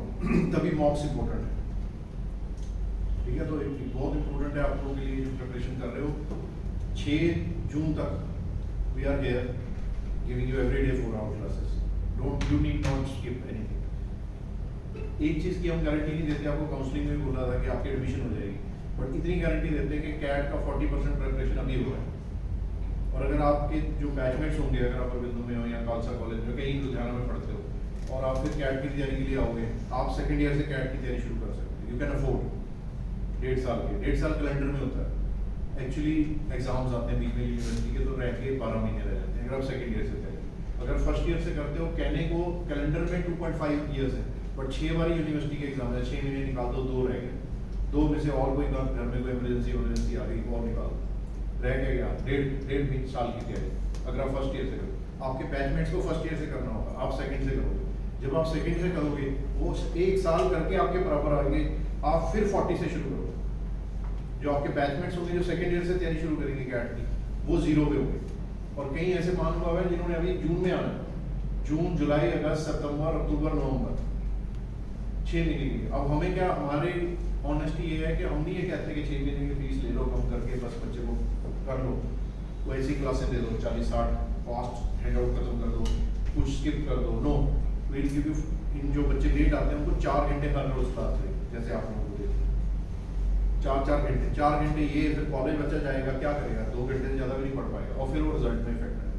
तभी मॉक्स इंपॉर्टेंट है, ठीक है। तो एक बहुत इंपॉर्टेंट है आप लोगों के लिए जो प्रिपरेशन कर रहे हो। 6 जून तक we are here giving you every day 4 hour classes, don't you need not skip anything. एक चीज़ की हम गारंटी नहीं देते, आपको काउंसलिंग में भी बोला था कि आपकी एडमिशन हो जाएगी, बट इतनी गारंटी देते हैं कि कैट का 40% प्रिपरेशन अभी हुआ है, और अगर आपके जो बैचमेट्स होंगे, अगर आप अरविंदो में हो या खालसा कॉलेज में, कहीं लुधियाना में पढ़ते हो, और आप फिर कैट की तैयारी के लिए आओगे, आप सेकंड ईयर से कैट की तैयारी शुरू कर सकते हो, यू कैन अफोर्ड। 1.5 साल के, 1.5 साल कैलेंडर में होता है, एक्चुअली एग्जाम्स आते हैं बीच में यूनिवर्सिटी के, तो रह के 12 महीने रह जाते हैं अगर आप सेकंड ईयर से तैयारी। अगर फर्स्ट ईयर से करते हो, कहने को कैलेंडर में 2.5 ईयर्स है, बट 6 बार यूनिवर्सिटी के एग्जाम है, 6 महीने निकाल दो, 2 रह गए, 2 में से और कोई घर में कोई इमरजेंसी आ गई और निकाल दो, रह के गया 1.5 साल की तैयारी। अगर आप फर्स्ट ईयर से करो, आपके बैचमेट्स को फर्स्ट ईयर से करना होगा, आप सेकंड से करोगे, जब आप सेकंड से करोगे वो 1 साल करके आपके बराबर आएंगे, आप फिर 40 से शुरू करोगे, जो आपके बैचमेट्स होंगे जो सेकंड ईयर से तैयारी शुरू करेंगे कैट की, वो 0 पे होंगे। और कई ऐसे महानुभाव हैं जिन्होंने अभी जून में आना है, जून, जुलाई, अगस्त, सितंबर, अक्टूबर, नवंबर, 6 महीने की। अब हमें क्या, हमारी ऑनेस्टी ये है कि हम नहीं ये कहते कि 6 महीने की फीस ले लो कम करके, बस बच्चे को कर लो, वो ऐसी क्लासें दे दो 40-60, कॉस्ट हैंड आउट खत्म कर दो, कुछ स्किप कर दो, नो, विल गिव यू। इन जो बच्चे लेट आते हैं उनको 4 घंटे हर रोज क्लास ले, जैसे आप लोगों को देते 4 घंटे, 4 घंटे ये, फिर कॉलेज बच्चा जाएगा क्या करेगा, 2 घंटे से ज़्यादा भी नहीं पढ़ पाएगा, और फिर वो रिजल्ट में इफेक्ट है।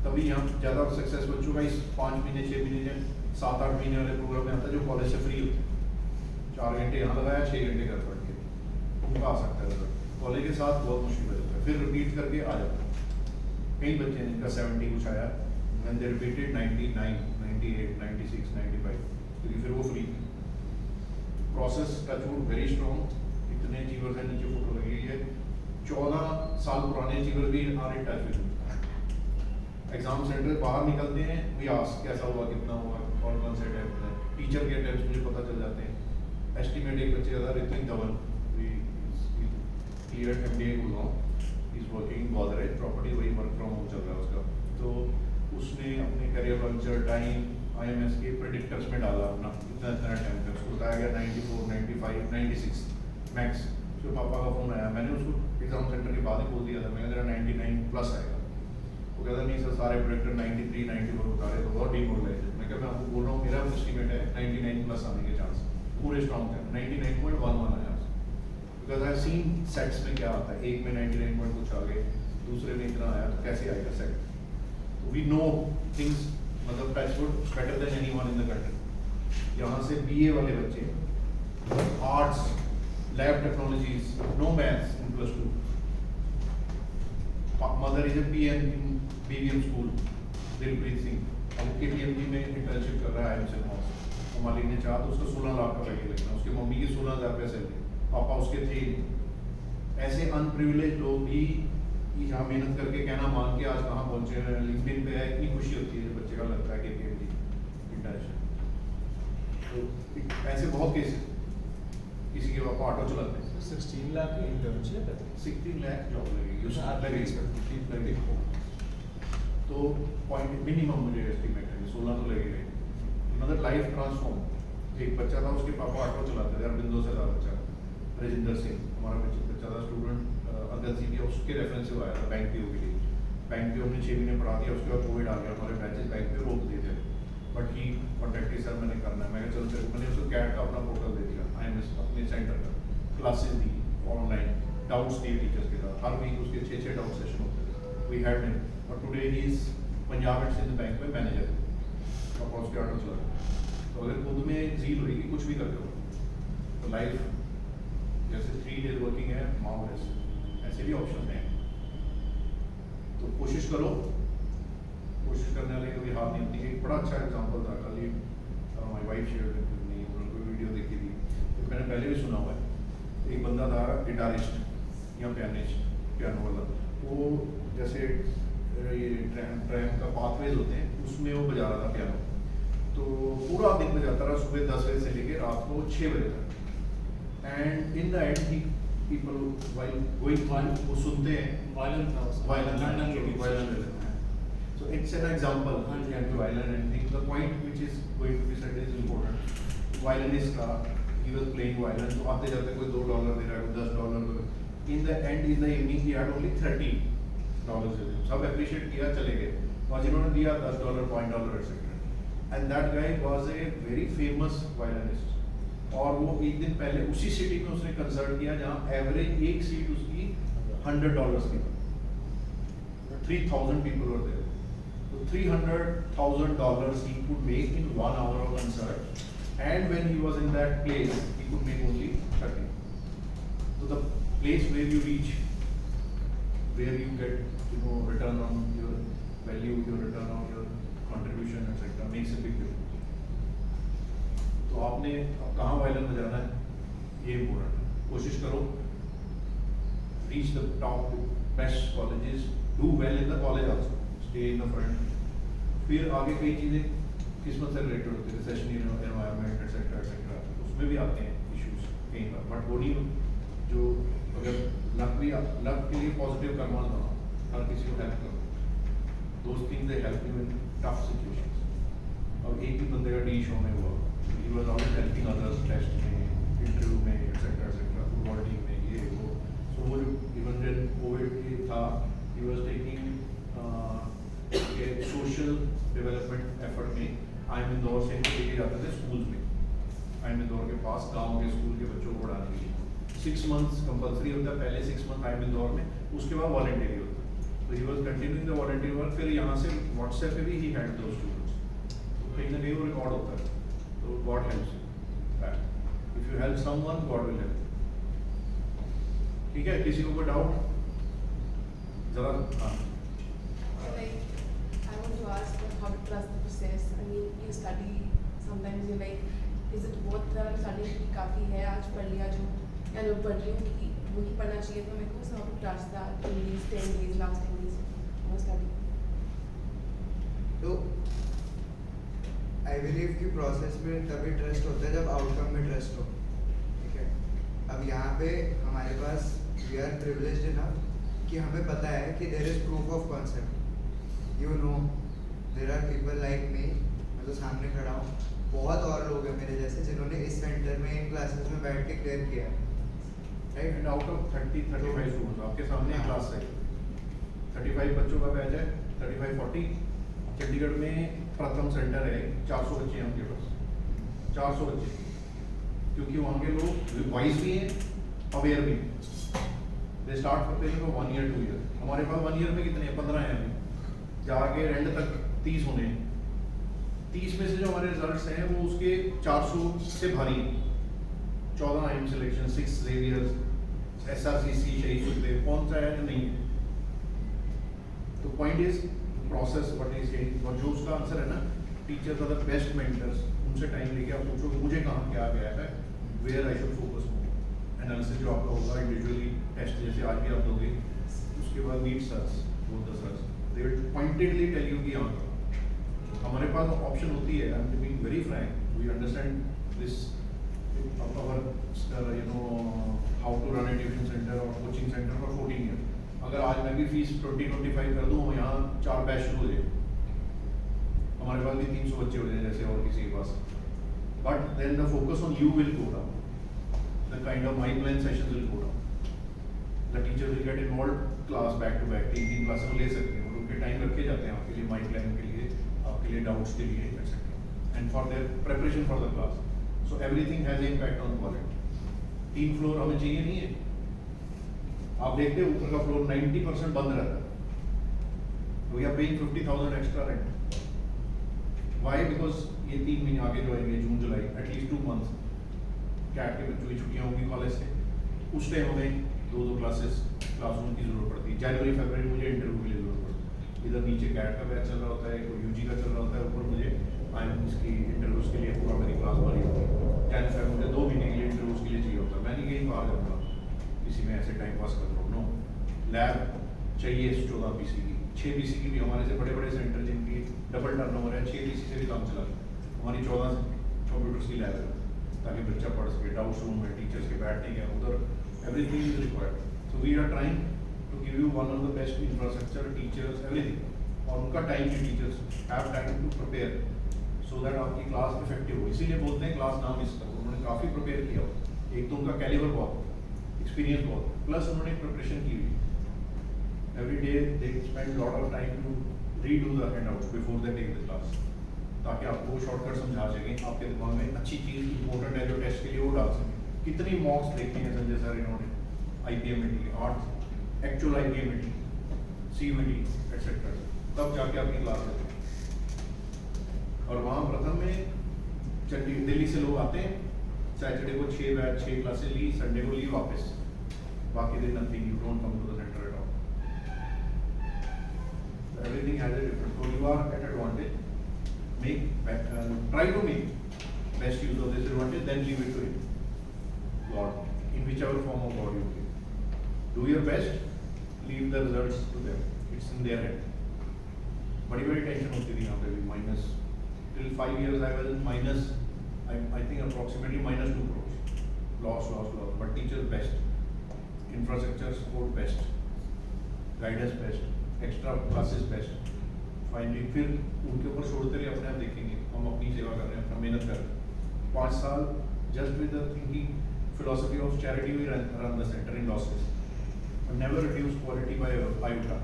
तभी यहाँ ज़्यादा सक्सेस बच्चों का इस 5 महीने 6 महीने 7-8 महीने वाले प्रोग्राम में आता है, जो कॉलेज से फ्री होते हैं, 4 घंटे यहाँ लगाया, 6 घंटे घर पढ़ के उनका आ सकता है रिजल्ट। कॉलेज के साथ बहुत मुश्किल हो जाता है, फिर रिपीट करके आ जाता है। कई बच्चे हैं जिनका 70 कुछ आया, when they repeated 99, 98, 96, 95, क्योंकि फिर वो free. Process touchwood very strong, इतने अचीवर्स हैं, नीचे फोटो लगी हुई है, 14 साल पुराने अचीवर भी are in touch with. Exam centre बाहर निकलते हैं, वी आस्क कैसा हुआ, कितना हुआ, कौन से अटेम्प्ट है, टीचर के अटेम्प्ट मुझे पता चल जाते हैं। एस्टिमेट एक बच्चे का Ritwik Dhawan, clear MBA Gurgaon, is working Godrej property, वही वर्क फ्रॉम होम चल रहा है उसका। तो उसने अपने करियर लॉन्चर, टाइम, IMS के प्रेडिक्टर्स में डाला अपना, इतना अटेम्प्ट है, उसको बताया गया 94, 95, 96 मैक्स। उसके पापा का फ़ोन आया, मैंने उसको एग्जाम सेंटर के बाद ही बोल दिया था, मैंने तेरा 99 प्लस आएगा। वो कहता नहीं सर, सारे प्रेडिक्टर 93, 94 बता रहे, तो बहुत डिमोरलाइज। मैं कहता मैं आपको बोल रहा हूँ, मेरा एस्टिमेट है 99 प्लस आने के चांस पूरे स्ट्रॉन्ग थे, 99.11 आया। बिकॉज आई सीन सेट्स में क्या आता है, एक में 99 पॉइंट कुछ आ गए, दूसरे में इतना आया, तो कैसे आएगा सेट। वी नो थिंग्स, मतलब touchwood better than anyone in the country. यहाँ से BA वाले बच्चे, arts, lab technologies, no maths in +2। Mother is a PN in BVM school, Dilpreet Singh, अब KPMG में इंटर्नशिप कर रहा है IMC मॉस। वो मालिक ने चाहा तो उसका 16 लाख का पैकेज लगना, उसकी मम्मी की 16,000 रुपये सैलरी, पापा उसके थे। ऐसे अनप्रिविलेज लोग भी यहाँ मेहनत करके कहना मान के आज कहाँ पहुँचे हैं, लिंक्डइन पे है, इतनी खुशी होती है जब बच्चे का लगता है कि KPMG इंटर्नशिप। तो ऐसे बहुत केसेस, किसी के पापा ऑटो चलाते हैं, 16 लाख की इंटर्नशिप है, 16 लाख जॉब लगेगी उसमें। तो पॉइंट मिनिमम मुझे एस्टिमेट है 16 तो लगेगा। मतलब लाइफ ट्रांसफॉर्म। एक बच्चा था, उसके पापा ऑटो चलाते थे, अरविंदो से था बच्चा, राजिंदर सिंह, हमारा बच्चा था स्टूडेंट, अगर सी उसके रेफरेंस से आया था बैंक PO के लिए। बैंक PO हमने 6 महीने पढ़ा दिया, उसके बाद कोविड आ गया, हमारे बैचेस बैंक पे रोक दिए थे, बट ही कॉन्टेक्ट सर मैंने करना है, मैं चल सर, मैंने उसको कैट का अपना पोर्टल दे दिया, IMS अपने सेंटर का, क्लासेस दी, ऑनलाइन डाउट्स दिए टीचर्स के साथ, हर वीक उसके 6 डाउट सेशन होते थे, वी हैड हिम, और today he is Punjab and Sind bank में मैनेजर है और उसके ऑर्डर चला। तो अगर खुद में झील होगी कुछ भी करते हो तो लाइफ जैसे 3 डेज वर्किंग है मार्वलस, ऐसे भी ऑप्शन हैं। तो कोशिश करो, कोशिश करने वाले कभी हार नहीं होती। एक बड़ा अच्छा एग्जांपल था कल ही my wife share with me, उन्होंने वीडियो देखी थी, तो मैंने पहले भी सुना हुआ है। एक बंदा था गिटारिस्ट या पियानो वाला, वो जैसे ये ट्रैम का पाथवेज होते हैं उसमें वो बजा रहा था पियानो, तो पूरा दिन बजाता रहा, सुबह 10 बजे से लेकर रात को 6 बजे तक। And in the and he people while going वो सुनते हैं वायलेंट था उसका, लंदन के बीच। So it's an example. You can be violent and think the point which is going to be said is important. Violinist का he was playing violin, तो आते जाते कोई $2 दे रहा है, कोई $10 in the end in the evening he had only $30 दे दिए, सब appreciate किया, चले गए, और जिन्होंने दिया $10 $1 etc. And that guy was a very famous violinist, और वो एक दिन पहले उसी सिटी में उसने कंसर्ट किया जहाँ एवरेज एक सीट उसकी $100 की, 3,000 people were there. So $300,000 he could make in 1 hour of concert, and when he was in that place, he could make only 30. So the place where you reach, where you get return on your value, your return on your contribution, etc., makes a big difference. तो आपने अब कहाँ violin बजाना है ये important है। कोशिश करो, reach the top best colleges, do well in the college also, stay in the front। फिर आगे कई चीज़ें किस्मत से रिलेटेड होती है, रिसेशन एनवायरनमेंट एक्सेट्रा एक्सेट्रा, उसमें भी आते हैं इश्यूज कई बार, बट वो नहीं जो अगर लक के लिए पॉजिटिव कर्मा बनाओ, हर किसी को हेल्प करो, those things they help you in tough situations. अब एक ही बंदे का डी शो में हुआ, he was always helping others, test में, इंटरव्यू में एक्सेट्रा एक्सेट्रा, फुटबॉल टीम में, ये वो। सो वो जो इवन जब कोविड था, he was taking social development effort में आई एम इंदौर से लेके जाते थे स्कूल्स में, आई एम इंदौर के पास गांव के स्कूल के बच्चों को पढ़ाने के लिए 6 months कंपलसरी होता है, पहले 6 month आई एम इंदौर में, उसके बाद वॉलंटियरी होता है। तो he was continuing the volunteer work, फिर यहाँ से व्हाट्सएप पे भी ही हैड दोज स्टूडेंट्स, तो कहीं ना कहीं वो रिकॉर्ड होता है। तो God helps you, if you help someone God will help. ठीक है, किसी को कोई डाउट जरा? हाँ, I want to ask how to trust the process. I mean, you study, sometimes you're like, is it worth the study कि काफ़ी है, आज पढ़ लिया जो, या लोग पढ़ रही हूँ कि वो ही पढ़ना चाहिए, तो मेरे को how to trust that in these 10 days, last 10 days of study. तो आई बिलीव कि प्रोसेस में तभी ट्रस्ट होता है जब आउटकम में ट्रस्ट हो, ठीक है। अब यहाँ पे हमारे पास वी आर प्रिविलेज्ड इनफ कि हमें पता है कि there is proof of concept, you know there are people like me, मैं तो सामने खड़ा हूँ, बहुत और लोग हैं मेरे जैसे जिन्होंने इस सेंटर में इन क्लासेस में बैठ के क्लियर किया है, right. And out of 30-35 students आपके सामने क्लास है, 35 बच्चों का बैच है, 35-40। चंडीगढ़ में प्रथम सेंटर है, 400 बच्चे हैं उनके पास, 400 बच्चे, क्योंकि वहाँ के लोग वाइज भी हैं, अवेयर भी हैं। They start preparing for 1 year 2 year। हमारे पास 1 year में कितने हैं? 15 हैं अभी, जाके एंड तक 30 होने हैं। 30 में से जो हमारे रिजल्ट्स हैं वो उसके 400 से भारी हैं। 14 IIM सिलेक्शन, 6 Xavier's, SRCC, शहीद सुखदेव, कौन सा है जो नहीं है। तो point is process what is saying, और जो उसका आंसर है ना, teachers are the best mentors, उनसे टाइम लेके आप पूछो कि मुझे कहाँ क्या गया है, where I should focus more. Analysis जो आपका होगा इंडिविजुअली टेस्ट जैसे आज भी आप दोगे, उसके बाद meet sirs, both the sirs, they will pointedly tell you कि यहाँ हमारे पास ऑप्शन होती है। I am being very frank, we understand this our how to run a tuition centre और कोचिंग सेंटर फॉर 14 years। अगर आज मैं भी फीस 20-25 कर दूँ, यहाँ 4 बैच शुरू हो जाए, हमारे पास भी 300 बच्चे हो जाए जैसे और किसी के पास, but then the focus on you will go down, the kind of mind plan sessions will go down, the teacher will get involve class back to back, 3 classes वो ले सकते हैं, उनके टाइम रखे जाते हैं आपके लिए, माइंड प्लान के लिए, आपके लिए डाउट्स के लिए etcetera, and for their preparation for the class. So everything has impact on quality. 3 floor हमें चाहिए नहीं है, आप देखते हैं ऊपर का फ्लोर 90% बंद रहता है, we are paying 50,000 extra rent. Why? Because ये 3 महीने आगे जो आएंगे, जून जुलाई, एटलीस्ट 2 मंथ्स कैट के बच्चों की छुट्टियाँ होंगी कॉलेज से, उस टाइम हमें 2 क्लासरूम की जरूरत पड़ती है। जनवरी फरवरी मुझे इंटरव्यू के लिए जरूरत पड़ती है। इधर नीचे कैट का बैच चल रहा होता है, कोई यूजी का चल रहा होता है, ऊपर मुझे इसकी इंटरव्यूज के लिए पूरा मेरी क्लास भरी होती है। 10 फेब मुझे 2 महीने के लिए इंटरव्यूज के लिए चाहिए होता है। मैं नहीं कहीं बाहर जाऊँगा किसी में ऐसे टाइम पास कर रहा हूँ, नो। लैब चाहिए 14 पीसी की, 6 पीसी की भी। हमारे से बड़े बड़े सेंटर जिनकी डबल टर्नओवर है, 6 पीसी से भी काम चला, हमारी 14 कंप्यूटर्स की लैब है, ताकि बच्चा पढ़ सके। डाउट रूम है, टीचर्स के बैठने के उधर, everything is required. So we are trying to give you one of the best infrastructure, teachers, everything. और उनका टाइम की teachers have time to prepare so that आपकी क्लास इफेक्टिव हो। इसीलिए बोलते हैं क्लास ना मिस करो। उन्होंने काफ़ी प्रिपेयर किया हो, एक तो उनका कैलिबर बहुत, एक्सपीरियंस बहुत, प्लस उन्होंने प्रिपरेशन की हुई। Every day they spend lot of time to redo the handouts before they take the class, ताकि आपको शॉर्टकट समझा सकें, आपके दिमाग में अच्छी चीज़ इंपॉर्टेंट है जो टेस्ट के लिए वो डाल सकें। कितनी मॉक्स देखी हैं संजय सर इन्होंने, IPM meeting, arts actual IPM meeting, CVT etcetera, तब जाके आपकी क्लास लेते हैं। और वहाँ प्रथम में दिल्ली से लोग आते हैं, सैटरडे को 6 बैच 6 क्लासेस ली, संडे को ली वापस, बाकी दिन nothing, you don't come to the centre at all. Everything has a different, so you are at advantage, try to make best use of this advantage, then leave it to him, God, in whichever form of God you give. Do your best, leave the results to them, it's in their hand. बड़ी बड़ी tension होती थी यहाँ पे भी, minus till 5 years I was in minus, I think approximately -2 crores, loss, but teachers best, infrastructure support best, guidance best, extra classes best. Finally फिर उनके ऊपर छोड़ते रहे, अपने आप देखेंगे, हम अपनी सेवा कर रहे हैं, अपना मेहनत कर रहे हैं। 5 साल just with the thinking philosophy of charity we run the centre in losses, never reduce quality by iota.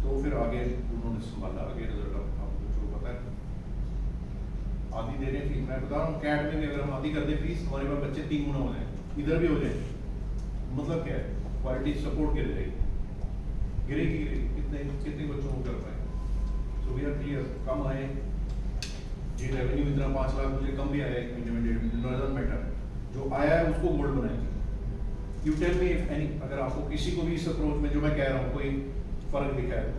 तो फिर आगे उन्होंने संभाला, आगे रिजल्ट आपको जो पता है। आधी दे रहे फीस, मैं बता रहा हूँ कैट में भी अगर हम आधी कर दें फीस, हमारे पास बच्चे 3 गुना हो जाए, इधर भी हो जाए, मतलब क्या है, क्वालिटी सपोर्ट गिर जाएगी, गिरेगी, कितने बच्चों को कर पाए। So we are clear, कम आए, ये रेवेन्यू इतना 5 लाख मुझे कम भी आया 1 महीने में 1.5 महीने, डजंट मैटर, जो आया है उसको गोल्ड बनाएंगे। You tell me if any, अगर आपको किसी को भी इस अप्रोच में जो मैं कह रहा हूँ कोई फर्क दिखा है,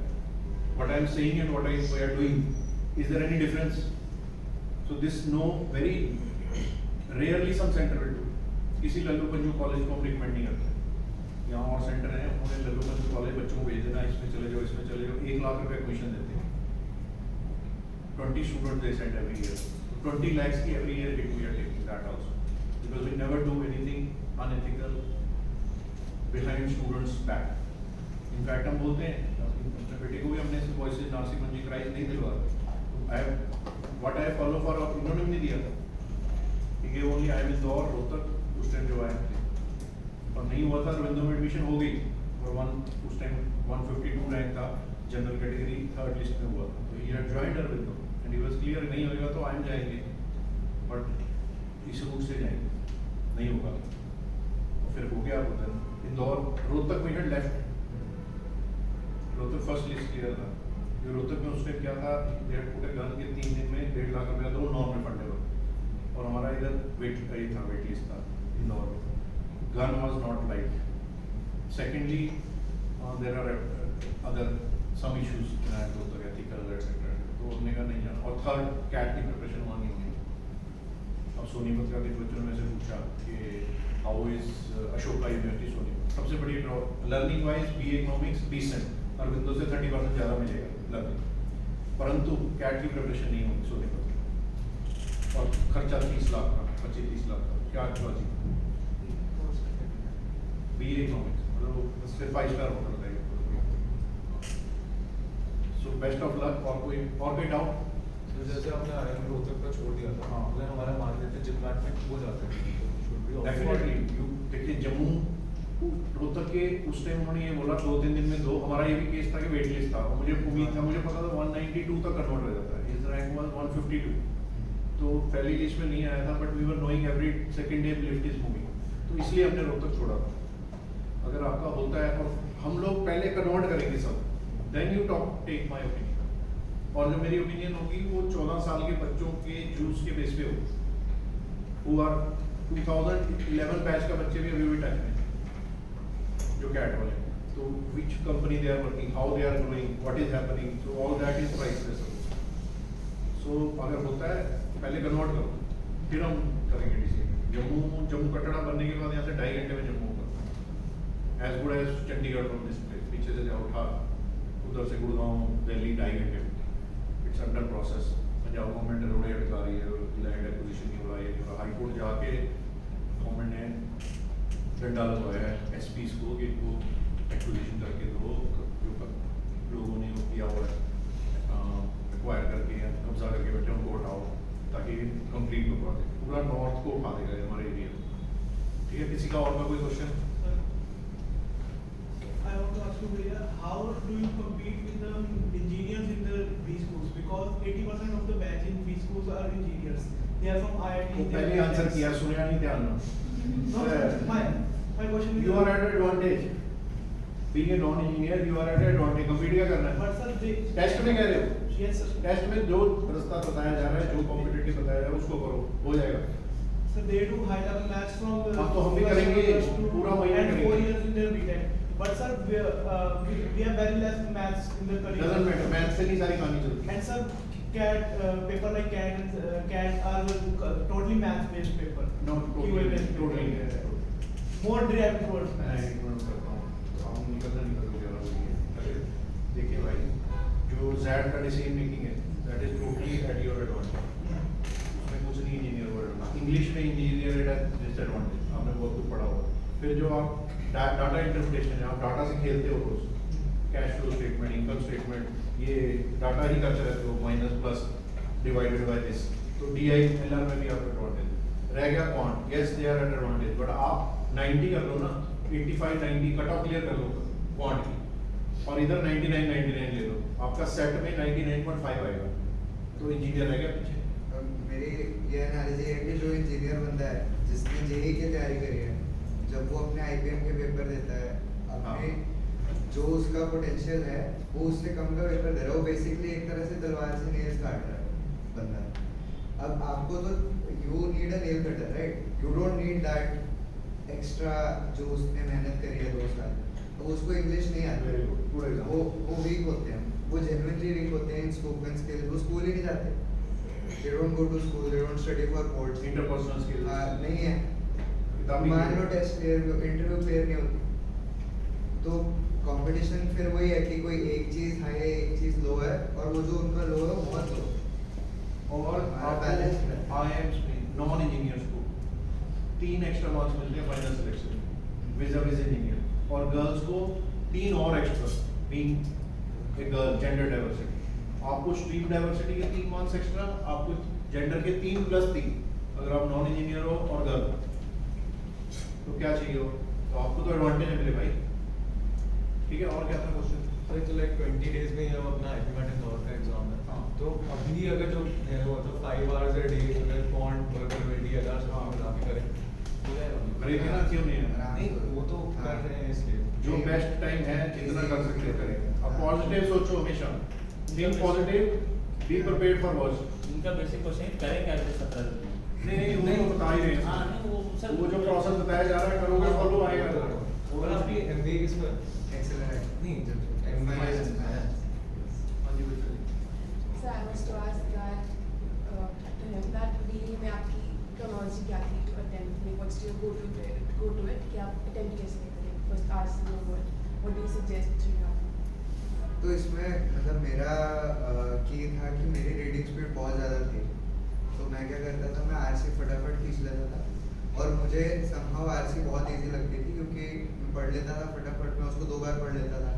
what I am saying and what we are doing, is there any difference? So this no very rarely some centre will do. किसी लल्लू पंजू कॉलेज को हम रिकमेंड नहीं करते, यहाँ और सेंटर है, उन्होंने लल्लू पंजू कॉलेज बच्चों को भेज देना, इसमें चले जाओ, इसमें चले जाओ, 1 लाख रुपए एडमिशन देते हैं, 20 students they send every year, 20 lakhs की every year hit we are taking that also, because we never do anything unethical behind students back. In fact हम बोलते हैं, अपने बेटे को भी हमने से वॉइसेस नासिक मंजी प्राइज नहीं दिलवा, what I follow for इन्होंने भी नहीं दिया था, ठीक है, only I am Indore Rohtak उस टाइम जो आए थे, और नहीं हुआ था, रविंद्र में एडमिशन हो गई, और उस टाइम 152 रैंक था, जनरल कैटेगरी 3rd लिस्ट में हुआ था, तो he had joined Ravindra, and he was clear नहीं होगा तो आए जाएंगे, बट इस रूट से जाएंगे, नहीं होगा, और फिर हो गया उधर इंदौर, रोहतक में left, Rohtak first list clear था, ये रोहतक में उसने क्या था, डेढ़ फुटे गन के 3 दिन में 1.5 लाख रुपया दो नॉन रिफंडेबल, और हमारा इधर वेट लिस्ट था इंदौर में, gun was not like. Secondly there are other some issues Rohtak ethical etcetera, तो हमने कहा नहीं जाना, और 3rd कैट की प्रिपरेशन वहाँ नहीं होगी। अब सोनीपत का कुछ बच्चों ने से पूछा कि how is Ashoka university Sonipat, सबसे बड़ी learning wise BA economics decent, Aurobindo से 30% ज़्यादा मिलेगा लर्निंग, परंतु कैट की प्रिपरेशन नहीं होगी सोनीपत में, और खर्चा 30 लाख का, 25-30 लाख का, क्या बाजी BA इकोनॉमिक्स, मतलब सिर्फ 5 स्टार होटल रहेगा। So best of luck. और कोई डाउट? तो जैसे आपने IIM रोहतक का छोड़ दिया था, हाँ, अगर हमारा मान लेते हैं डिपार्टमेंट हो जाते हैं, तो डेफिनेटली यू देखिए, जम्मू रोहतक के उस टाइम उन्होंने ये बोला 2-3 दिन में 2, हमारा ये भी केस था कि वेट लिस्ट था, मुझे उम्मीद था, मुझे पता था 192 तक कन्वर्ट हो जाता है, हिज रैंक वाज 152, तो पहली लिस्ट में नहीं आया था, but we were knowing every second day lift is moving, तो इसलिए हमने रोहतक छोड़ा था। अगर आपका होता है, और हम लोग पहले कन्वर्ट करेंगे सब, then you talk take my opinion. और जो मेरी ओपिनियन होगी वो 14 साल के बच्चों के जूस के बेस पे होगी, वो आर 2011 बैच का बच्चे भी अभी भी टच में, जो कैट वाले। तो which company they are working, how they are growing, what is happening, so all that is priceless. So अगर होता है पहले कन्वर्ट करो, फिर हम करेंगे डिसीजन। जम्मू कटरा बनने के बाद यहाँ से 2.5 घंटे में जम्मू होगा, as good as Chandigarh from this place. पीछे से जाओ उठा, उधर से गुड़गांव दिल्ली 2.5 घंटे में। It's under process. Punjab government road अटका रही है, लैंड एक्विजिशन नहीं हो रहा है। हाई कोर्ट जाके गवर्नमेंट ने डंडा लगवाया है एसपीज को कि इनको एक्विजिशन करके दो, जो लोगों ने वो किया हुआ है एक्वायर करके या कब्जा करके बैठे उनको हटाओ, ताकि कंप्लीट हो प्रोजेक्ट। पूरा नॉर्थ को उठा देगा हमारे एरिया में। ठीक है, किसी का और का कोई question? I want to ask you, Bhaiya, how do you compete with the engineers in the B schools? Because 80% of the batch in B schools are engineers. They are from IIT. वो पहले answer किया, सुनया नहीं ध्यान ना। No, sir, my question is. You are at advantage. Being a non-engineer, you are at advantage. Compete क्या करना है? But sir, they. टेस्ट में कह रहे हो? Yes, sir. टेस्ट में जो रास्ता बताया जा रहा है, जो कॉम्पिटिटिव बताया जा रहा है, उसको करो, हो जाएगा। Sir, they do high level maths from. हाँ, तो हम भी करेंगे, पूरा महीना and करेंगे। 4 years in their BTech. But sir, we have very less maths in the curriculum. Doesn't matter, math से नहीं सारी कहानी चलती। And sir, CAT paper like CAT and CAT are totally math based paper. Not QA based totally, paper. totally। More direct towards मैं maths. Ignore करता हूँ, तो हम निकलना नहीं करोगे जरा बोलिए। देखिए भाई, जो Z का डिसीजन मेकिंग है, that is totally at your advantage। उसमें कुछ नहीं इंजीनियर वर्ड, इंग्लिश में इंजीनियर एट डिसएडवांटेज, आपने बहुत कुछ पढ़ा होगा। फिर जो आप डाटा इंटरप्रिटेशन है, आप डाटा से खेलते हो रोज, cash flow statement, income statement, ये डाटा ही करते रहते हो, minus plus divided by this. तो DILR में भी आपका एडवांटेज रह गया। Quant, yes they are at advantage, but आप 90 कर लो ना, 85 90 कट ऑफ क्लियर कर लो क्वांट की, और इधर 99 99 ले लो, आपका सेट में 99.5 आएगा, तो इंजीनियर रह गया पीछे। मेरी ये एनालिसिस है कि जो इंजीनियर बंदा है, जिसने जेईई की तैयारी करी है, जब वो अपने IPM के पेपर देता है, अपने जो उसका पोटेंशियल है वो उससे कम का पेपर दे रहा है, वो बेसिकली एक तरह से तलवार से नेल्स काट रहा है बंदा। अब आपको तो you need a nail cutter, right? You don't need that extra जो उसने मेहनत करी है 2 साल। तो उसको इंग्लिश नहीं आती, Very good, good example। वो वीक होते हैं, वो जेन्युइनली वीक होते हैं इन स्पोकन स्किल्स, वो स्कूल ही नहीं जाते, they don't go to school, they don't study for boards। Interpersonal skills नहीं है, किताबी मान लो टेस्ट क्लियर, इंटरव्यू क्लियर नहीं होती, तो कंपटीशन फिर वही है कि कोई एक चीज हाई है, एक चीज लो है, और वो जो उनका लो है वो बहुत लो है। और आपको IIMs में नॉन इंजीनियर्स को 3 एक्स्ट्रा मार्क्स मिलते हैं फाइनल सिलेक्शन में विज़ इंजीनियर, और गर्ल्स को 3 और extra, being a girl, gender diversity. आपको स्ट्रीम डाइवर्सिटी के 3 मार्क्स एक्स्ट्रा, आपको जेंडर के 3 + 3, अगर आप नॉन इंजीनियर हो और गर्ल, तो क्या चाहिए हो, तो आपको तो एडवांटेज है मेरे भाई। ठीक है, और क्या था क्वेश्चन? सर तो लाइक 20 डेज में अब अपना IPMAT इंदौर का एग्जाम है। हाँ। तो अभी अगर जो है वो तो 5 hours a day अगर क्वांट वर्कर 20,000 से हाँ। मिला के करें तो करेंगे ना, क्यों नहीं है? नहीं वो तो कर रहे हैं इसलिए जो बेस्ट टाइम है, जितना कर सकते हैं करेंगे। अब पॉजिटिव सोचो हमेशा, think positive, be prepared for worst. इनका बेसिक क्वेश्चन करें क्या 17 नहीं वो तो बता ही रहे हैं। हाँ नहीं वो सर वो जो प्रोसेस बताया जा रहा है, करोगे फॉलो आएगा। और आपकी MBA किस में एक्सेलरेट नहीं जब MBA हाँ जी बिल्कुल। So I was to ask that to him that BE में आपकी chronology क्या थी to attempt, like what's your go to it कि आप attempt कैसे करते हैं, first arts no what do you suggest to have? तो इसमें मतलब मेरा की था कि मेरी रीडिंग स्पीड बहुत ज़्यादा थी, तो मैं क्या करता था, मैं आरसी फटाफट खींच लेता था, और मुझे somehow आरसी बहुत इजी लगती थी क्योंकि मैं पढ़ लेता था फटाफट, मैं उसको 2 बार पढ़ लेता था,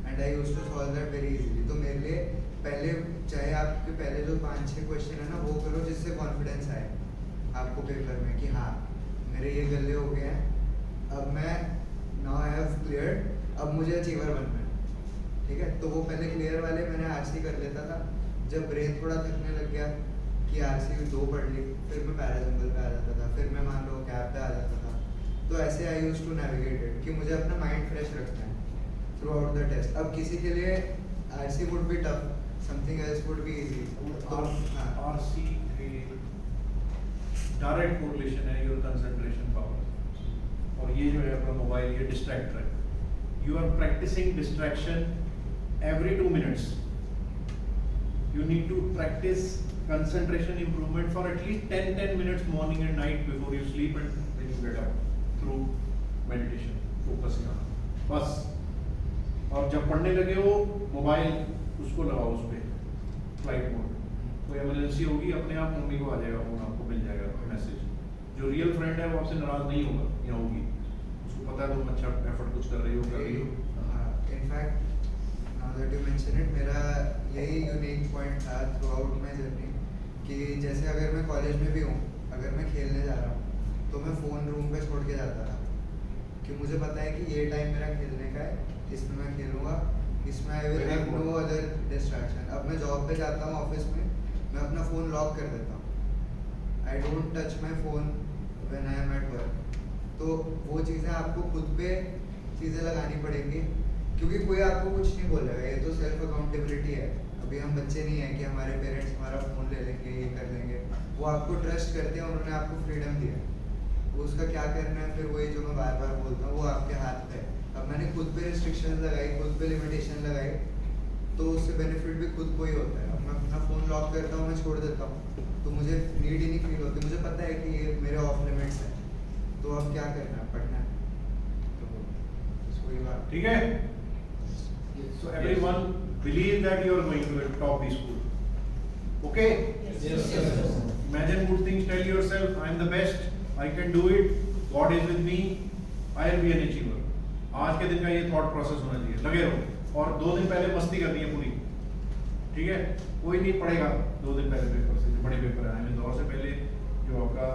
and I used to solve that very easily. तो मेरे लिए पहले, चाहे आपके पहले जो 5-6 क्वेश्चन है ना, वो करो जिससे कॉन्फिडेंस आए आपको पेपर में कि हाँ मेरे ये गले हो गए हैं, अब मैं नाउ आई हैव क्लियर्ड, अब मुझे अचीवर बनना है। ठीक है, तो वो पहले क्लियर वाले मैंने आरसी कर लेता था। जब ब्रेन थोड़ा थकने लग गया कि आरसी 2 पढ़ ली, फिर मैं पैराजंबल पे आ जाता था, फिर मैं मान लो कैप पे आ जाता था, तो ऐसे आई यूज टू नेविगेट इट कि मुझे अपना माइंड फ्रेश रखना है थ्रू आउट द टेस्ट. अब किसी के लिए RC would be tough, something else would be easy. तो हाँ, RC डायरेक्ट कोरिलेशन है योर कंसंट्रेशन पावर और ये जो है अपना मोबाइल ये डिस्ट्रैक्टर है. You are practising distraction every 2 minutes. You need to practice concentration improvement for at least 10 minutes morning and night before you sleep and when you get up through meditation, focusing on बस. और जब पढ़ने लगे हो mobile उसको लगाओ उस पर फ्लाइट मोड. कोई इमरजेंसी होगी अपने आप मम्मी को आ जाएगा फोन, आपको मिल जाएगा मैसेज. जो रियल फ्रेंड है वो आपसे नाराज नहीं होगा या होगी, उसको पता है तुम अच्छा एफर्ट कुछ कर रही हो कर रही हो. In fact now that you mention it, मेरा यही यूनिक पॉइंट था थ्रू आउट माई जर्नी कि जैसे अगर मैं कॉलेज में भी हूँ, अगर मैं खेलने जा रहा हूँ तो मैं फ़ोन रूम पे छोड़ के जाता था कि मुझे पता है कि ये टाइम मेरा खेलने का है, इसमें मैं खेलूँगा, इसमें I will have no other distraction. अब मैं जॉब पे जाता हूँ ऑफिस में, मैं अपना फ़ोन लॉक कर देता हूँ. I don't touch my phone when I am at work. तो वो चीज़ें आपको खुद पे चीज़ें लगानी पड़ेंगी क्योंकि कोई आपको कुछ नहीं बोलेगा. ये तो सेल्फ अकाउंटेबिलिटी है. अभी हम बच्चे नहीं हैं कि हमारे पेरेंट्स हमारा फ़ोन ले लेंगे, ये कर लेंगे. वो आपको ट्रस्ट करते हैं, उन्होंने आपको फ्रीडम दिया है. वो उसका क्या करना है फिर वही जो मैं बार बार बोलता हूँ वो आपके हाथ पे है. अब मैंने खुद पे रिस्ट्रिक्शन लगाई, खुद पे लिमिटेशन लगाई, तो उससे बेनिफिट भी खुद को ही होता है. अब मैं अपना फ़ोन लॉक करता हूँ, मैं छोड़ देता हूँ, तो मुझे नीड ही नहीं फील होती. मुझे पता है कि ये मेरे ऑफ लिमिट्स है, तो अब क्या करना है, पढ़ना है. तो बस वही बात. ठीक है. So everyone believe that you are going to the top B school. Okay? Yes, sir. Imagine good things. Tell yourself, I am the best. I can do it. God is with me. I will be an achiever. आज के दिन का ये thought process होना चाहिए. लगे रहो और 2 दिन पहले मस्ती करनी है पूरी. ठीक है? कोई नहीं पढ़ेगा 2 दिन पहले पेपर से, जो बड़े पेपर है. दौर से पहले जो आपका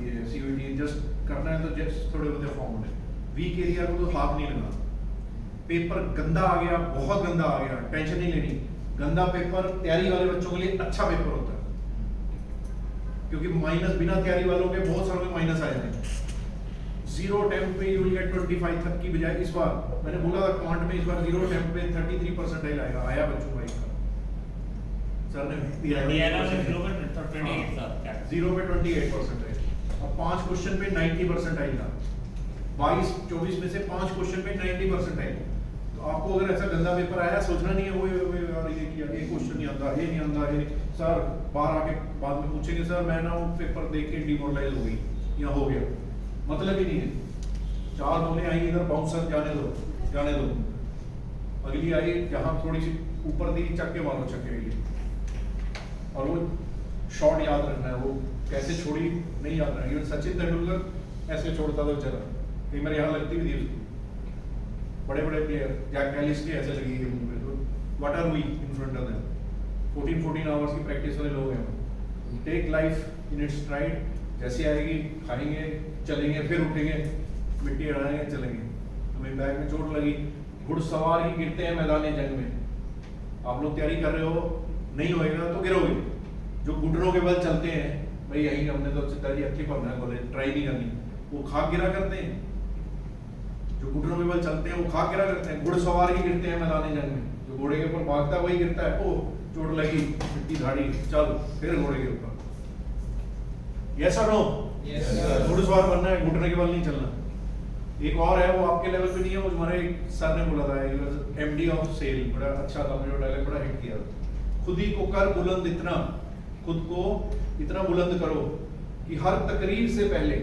ये CUET जस्ट करना है तो जस्ट थोड़े बहुत फॉर्म होने. वीक एरिया को तो हाथ नहीं लगाना. पेपर गंदा आ गया, बहुत गंदा आ गया, टेंशन नहीं लेनी. गंदा पेपर तैयारी वाले बच्चों के लिए अच्छा पेपर होता है क्योंकि माइनस बिना तैयारी वालों के बहुत सारों में माइनस आ जाएंगे. 0 अटेम्प्ट पे यू विल गेट 25 तक की बजाय इस बार मैंने बोला था क्वांट में इस बार 0 अटेम्प्ट पे 33% आएगा. आया बच्चों का इसका सर ने दिया हरियाणा में 0 पे 28 था क्या? 0 पे 28% है. अब 5 क्वेश्चन पे 90% आएगा. 22-24 में से 5 क्वेश्चन पे 90% आएगा. तो आपको अगर ऐसा गंदा पेपर आया सोचना नहीं है वो यार ये किया, ये क्वेश्चन नहीं आता, ये नहीं आता, ये नहीं. सर बाहर आके बाद में पूछेंगे सर मैं ना वो पेपर देख के डिमोरलाइज हो गई या हो गया. मतलब ही नहीं है. 4 बोले आई इधर बाउंसर जाने दो. अगली आई जहाँ थोड़ी सी ऊपर दी चक्के मारो छक्के के लिए. और वो शॉट याद रखना है, वो कैसे छोड़ी नहीं याद रखना. इवन सचिन तेंदुलकर ऐसे छोड़ता था बेचारा, कई बार यहाँ लगती भी थी उसको. बड़े बड़े प्लेयर जैक कैलिस की ऐसे लगी है मुंह पे. तो what are we in front of them? 14 hours की प्रैक्टिस वाले लोग हैं. Take life in its stride. जैसी आएगी खाएंगे, चलेंगे, फिर उठेंगे, मिट्टी हटाएंगे, चलेंगे. हमें बैग में चोट लगी, घुड़सवार ही गिरते हैं मैदान जंग में. आप लोग तैयारी कर रहे हो, नहीं होएगा तो गिरोगे. जो घुटनों के बल चलते हैं, भाई यही हमने तो सिद्धार्थी अच्छी पढ़ना है, बोले ट्राई नहीं करनी, वो खाक गिरा करते हैं. जो घुटनों के बल चलते हैं वो खाक गिरा करते हैं. घुड़सवार ही गिरते हैं मैदान जंग में. जो घोड़े के ऊपर भागता है वही गिरता है. ओ चोट लगी, मिट्टी झाड़ी, चल फिर घोड़े के ऊपर. यस और नो? Yes, sir. घुड़सवार बनना है, घुटने के बल नहीं चलना. एक और है, वो आपके लेवल पे नहीं है, वो हमारे सर ने बोला था, MD ऑफ सेल, बड़ा अच्छा था, मुझे डायलॉग बड़ा हिट किया. खुद ही को कर बुलंद इतना, खुद को इतना बुलंद करो कि हर तकरीर से पहले,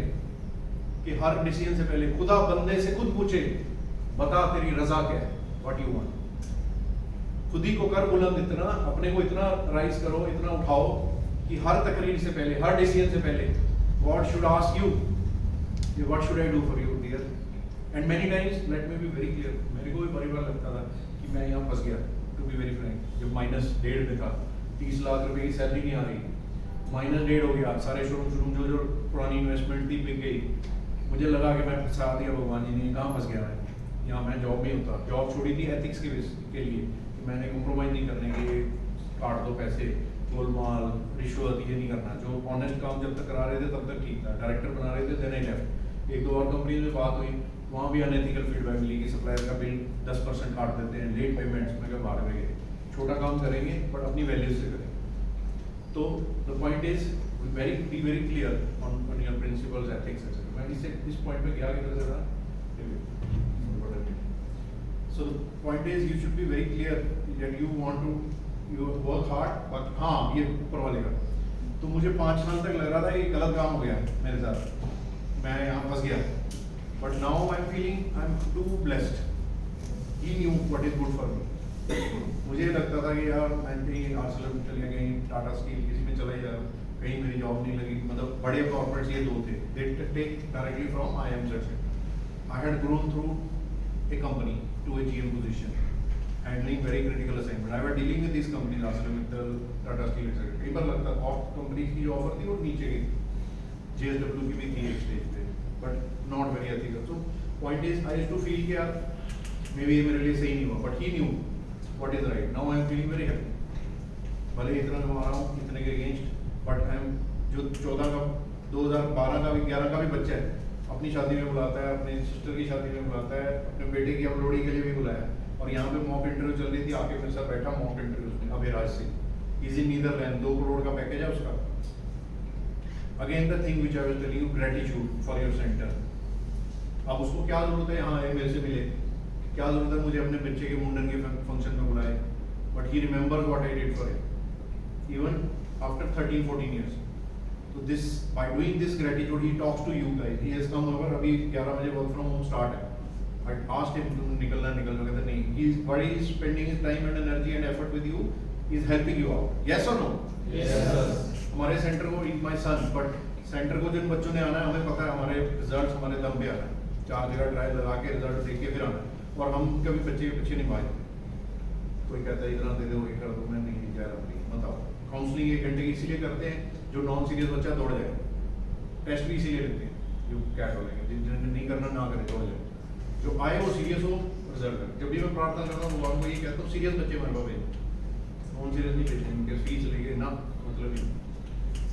कि हर डिसीजन से पहले खुदा बंदे से खुद पूछे, बता तेरी रजा क्या है, व्हाट यू वांट. खुद ही को कर बुलंद इतना, अपने को इतना राइज करो, इतना उठाओ कि हर तकरीर से पहले, हर डिसीजन से पहले God should ask you, what should I do for you, dear? And many times, let me be very clear, मेरे को भी बड़ी बार लगता था कि मैं यहाँ फंस गया. To be very frank, जब -1.5 में था, 30 लाख रुपए की सैलरी नहीं आ रही, -1.5 हो गया, सारे शोरूम जो पुरानी इन्वेस्टमेंट थी बिक गई. मुझे लगा कि मैं फंसा दिया भगवान जी ने, कहाँ फंस गया है. यहाँ मैं जॉब में होता, जॉब छोड़ी थी एथिक्स के लिए कि मैंने कॉम्प्रोमाइज नहीं करने के, काट दो पैसे, गोलमाल, रिश्वत, ये नहीं करना. जो ऑनेस्ट काम जब तक करा रहे थे तब तक ठीक था. डायरेक्टर बना रहे थे, देन आई लेफ्ट. एक दो और कंपनी में बात हुई, वहाँ भी अनएथिकल फीडबैक मिली कि सप्लायर का बिल 10% काट देते हैं, लेट पेमेंट्स में भाग में गए। छोटा काम करेंगे बट अपनी वैल्यू से करेंगे। तो the point is be very clear on your principles, ethics etcetera. मैं इस पॉइंट पे क्या कर रहा था। So the point is you should be very clear that you want to work hard, but हाँ ये ऊपर वाले का। तो मुझे 5 साल तक लग रहा था कि गलत काम हो गया मेरे साथ, मैं यहाँ फंस गया। But now I'm feeling I'm too blessed. He knew what is good for me. मुझे लगता था कि यार मैं कहीं ArcelorMittal या कहीं टाटा स्टील किसी में चला जा, कहीं मेरी जॉब नहीं लगी। मतलब बड़े कॉर्पोरेट्स ये दो थे, they take directly from IIM. I had grown through a company to a GM position, handling very critical assignment. I was dealing with these companies, ArcelorMittal, Tata Steel, etc. कई बार लगता था ऑफ कंपनीज की जो offer थी वो नीचे गई, JSW की भी थी एक स्टेज पे, but not very ethical. So point is I used to feel कि यार मे बी ये मेरे लिए सही नहीं हुआ, but he knew what is right. Now I am feeling very happy. भले इतना कमा रहा हूँ इतने के अगेंस्ट, बट आई एम जो 14 का 2012 का भी 11 का भी बच्चा है, अपनी शादी में बुलाता है, अपनी सिस्टर की शादी में बुलाता है, अपने बेटे की अपलोडिंग के लिए भी बुलाया। और यहाँ पे मॉक इंटरव्यू चल रही थी, आके मेरे साथ बैठा मॉक इंटरव्यू में Abhiraj Singh, is in Netherland, 2 crore का पैकेज है उसका। Again the thing which I was telling you, gratitude for your centre. अब उसको क्या जरूरत है यहाँ मेरे से मिले, क्या जरूरत है मुझे अपने बच्चे के मुंडन के फंक्शन में बुलाए, but he remembers what I did for him even after 13-14 years. So this, by doing this gratitude, he talks to you guys. He has come over. अभी 11 बजे work from home start है. I asked him to निकलना, कहता नहीं. He's what he is spending his time and energy and effort with you is helping you out. Yes or no? Yes sir. हमारे centre को my son, but centre को जिन बच्चों ने आना है हमें पता है हमारे रिजल्ट्स हमारे दम पे आना है, 4 जगह ट्रायल लगा के रिजल्ट देख के फिर आना है, और हम कभी बच्चे के पीछे नहीं भागते। कोई कहता है इतना दे दो ये कर दो, मैं नहीं जा रहा अपनी बताओ। काउंसलिंग 1 घंटे की इसलिए करते हैं जो नॉन सीरियस बच्चा दौड़ जाए, टेस्ट भी इसीलिए लेते हैं जो कैट हो जाएंगे, जिन्हें नहीं करना ना करें दौड़ जाए, जो आए वो सीरियस हो रिजल्ट कर। जब भी मैं प्रार्थना करता हूँ भगवान को ये कहता हूँ सीरियस बच्चे मेरे को भेज, नॉन सीरियस नहीं भेजते, उनके फीस लेके ना मतलब नहीं।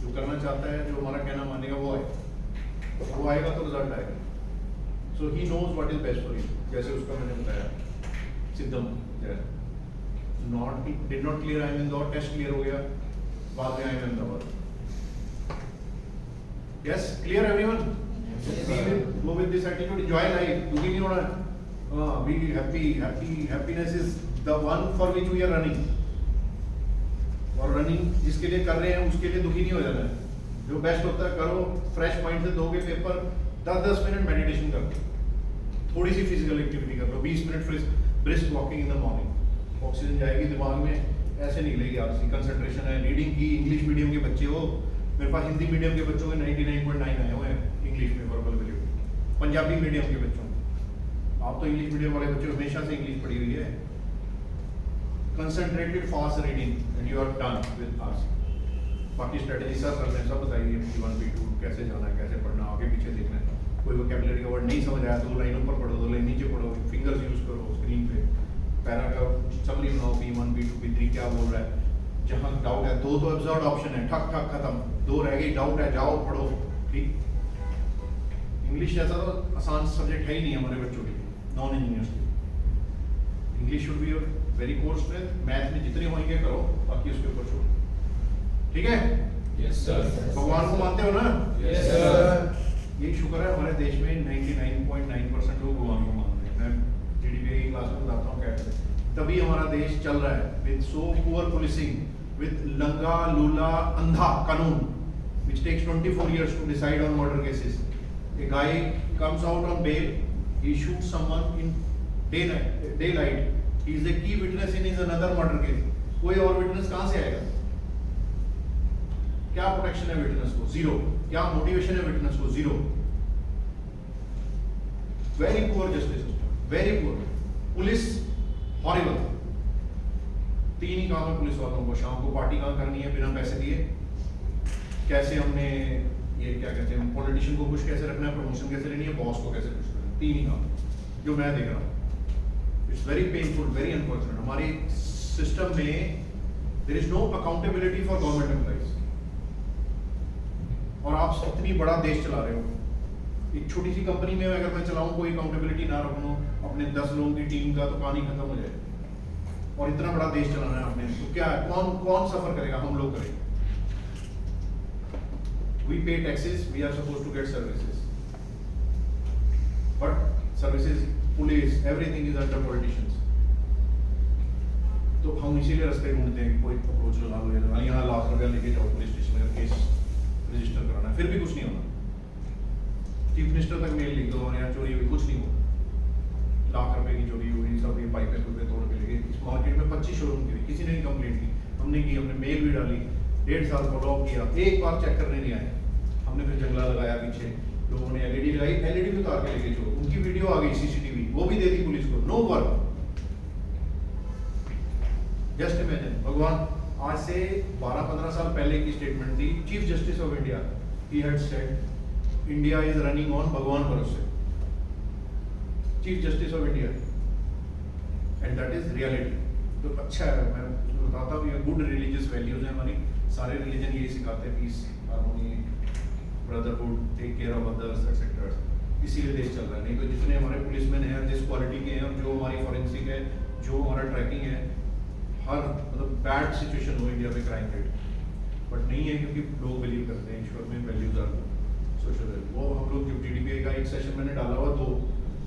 जो करना चाहता है, जो हमारा कहना मानेगा वो आए, वो आएगा तो रिजल्ट आएगा। So he knows what is best for you, जैसे उसका मैंने बताया Siddham not did not clear I mean दौर टेस्ट क्लियर हो गया, बाद में आई मीन दौर। Yes, clear everyone? Go with this attitude, enjoy life, दुखी नहीं होना। Be happy, happiness is the one for which we are running। और रनिंग जिसके लिए कर रहे हैं उसके लिए दुखी नहीं हो जाना है। जो बेस्ट होता है करो, फ्रेश माइंड से दोगे पेपर, 10-10 मिनट मेडिटेशन करो, थोड़ी सी फिजिकल एक्टिविटी कर लो, 20 minute brisk walking in the morning, oxygen जाएगी दिमाग में, ऐसे निकलेगी आपसी। कंसंट्रेशन है, रीडिंग की, इंग्लिश मीडियम के बच्चे हो, मेरे पास हिंदी मीडियम के बच्चों के 99.9 आए हुए हैं इंग्लिश में वर्बल वैल्यू, पंजाबी मीडियम के बच्चों, आप तो इंग्लिश मीडियम वाले बच्चे हमेशा से इंग्लिश पढ़ी हुई है। Concentrated fast reading and you are done with us. बाकी स्ट्रेटेजी सब करते हैं, सब बताइए P1 P2 कैसे जाना है, कैसे पढ़ना, आगे पीछे देखना है। कोई वोकैबुलरी का वर्ड नहीं समझ आया 2 लाइन ऊपर पढ़ो, 2 लाइन नीचे पढ़ो, फिंगर्स यूज करो स्क्रीन पे, पैरा का समरी बनाओ, P1 P2 P3 क्या बोल रहा है। जहाँ डाउट है, 2 तो एब्जॉर्ब ऑप्शन है, ठक ठक खत्म, 2 रह गई, डाउट है जाओ पढ़ो। ठीक, इंग्लिश जैसा तो आसान सब्जेक्ट है ही नहीं हमारे बच्चों के लिए, नॉन इंजीनियर्स के लिए। English should be your very core strength, math में जितने होंगे करो, बाकी उसके ऊपर छोड़ो। ठीक है? Yes sir. भगवान को मानते हो ना? Yes sir. यही शुक्र है हमारे देश में 99.9% लोग भगवान को मानते हैं। मैं GDPI की क्लास में बताता हूँ कैसे, तभी हमारा देश चल रहा है with so poor policing, with लंगा लूला अंधा कानून which takes 24 years to decide on murder cases. A guy comes out on bail, he shoots someone in daylight. He is a key witness in his another murder case. कोई और witness कहाँ से आएगा? क्या protection है witness को? Zero. क्या motivation है विटनेस को? Zero. Very poor justice system, very poor. Police horrible. 3 ही काम है पुलिस वालों को, शाम को पार्टी कहाँ करनी है बिना पैसे दिए, कैसे हमने ये क्या कहते हैं पॉलिटिशियन को खुश कैसे रखना है, प्रमोशन कैसे लेनी है, बॉस को कैसे खुश करना है। 3 ही काम जो मैं देख रहा हूँ। It's very painful, very unfortunate. हमारे सिस्टम में there is no accountability for government employees. और आप इतनी बड़ा देश चला रहे हो, एक छोटी सी कंपनी में अगर मैं चलाऊं, कोई अकाउंटेबिलिटी ना रखूं अपने 10 लोगों की टीम का, तो कहानी खत्म हो जाए। और इतना बड़ा देश चलाना है आपने, तो क्या है, कौन सफर करेगा? हम लोग करेंगे। We pay taxes, we are supposed to get services, but services, police, everything is under politicians. तो हम इसीलिए रास्ते ढूंढते हैं कि कोई अप्रोच लगा लो, यहाँ लाख रुपया लेके जाओ पुलिस स्टेशन में, केस रजिस्टर कराना है, फिर भी कुछ नहीं होना। चीफ मिनिस्टर तक मेल लिख दो और यहाँ चोरी हुई, कुछ नहीं हुआ। लाख रुपए की चोरी हुई, सब ये पाइपें तोड़ के लेके। इस मार्केट में 25 शोरूम की, किसी ने नहीं कंप्लेंट की, हमने की, हमने मेल भी डाली, 1.5 साल फॉलो अप किया, एक बार चेक करने नहीं आए। हमने फिर जंगला लगाया पीछे, लोगों ने एलईडी लगाई, एलईडी भी उतार के लेके चलो, उनकी वीडियो आ गई सीसीटीवी, वो भी दे दी पुलिस को, नो वर्क। जस्ट इमेजिन, भगवान, आज से 12-15 साल पहले की स्टेटमेंट थी chief justice of India, he had said India is running on भगवान भरोसे, chief justice of India, and that is reality. तो अच्छा है, मैं बताता हूँ, ये गुड रिलीजियस वैल्यूज हैं हमारी, सारे रिलीजन यही सिखाते हैं, peace, harmony, brotherhood, take care of others etcetera. इसीलिए देश चल रहा है। नहीं तो जितने हमारे पुलिसमैन हैं, जिस क्वालिटी के हैं, जो हमारी फॉरेंसिक है, जो हमारा ट्रैकिंग है, हर मतलब बैड सिचुएशन हो इंडिया में क्राइम रेट, बट नहीं है, क्योंकि लोग बिलीव करते हैं ईश्वर में, वैल्यूज आर सोशल वैल्यू। वो हम लोग जो TDPI का एक सेशन मैंने डाला हुआ, 2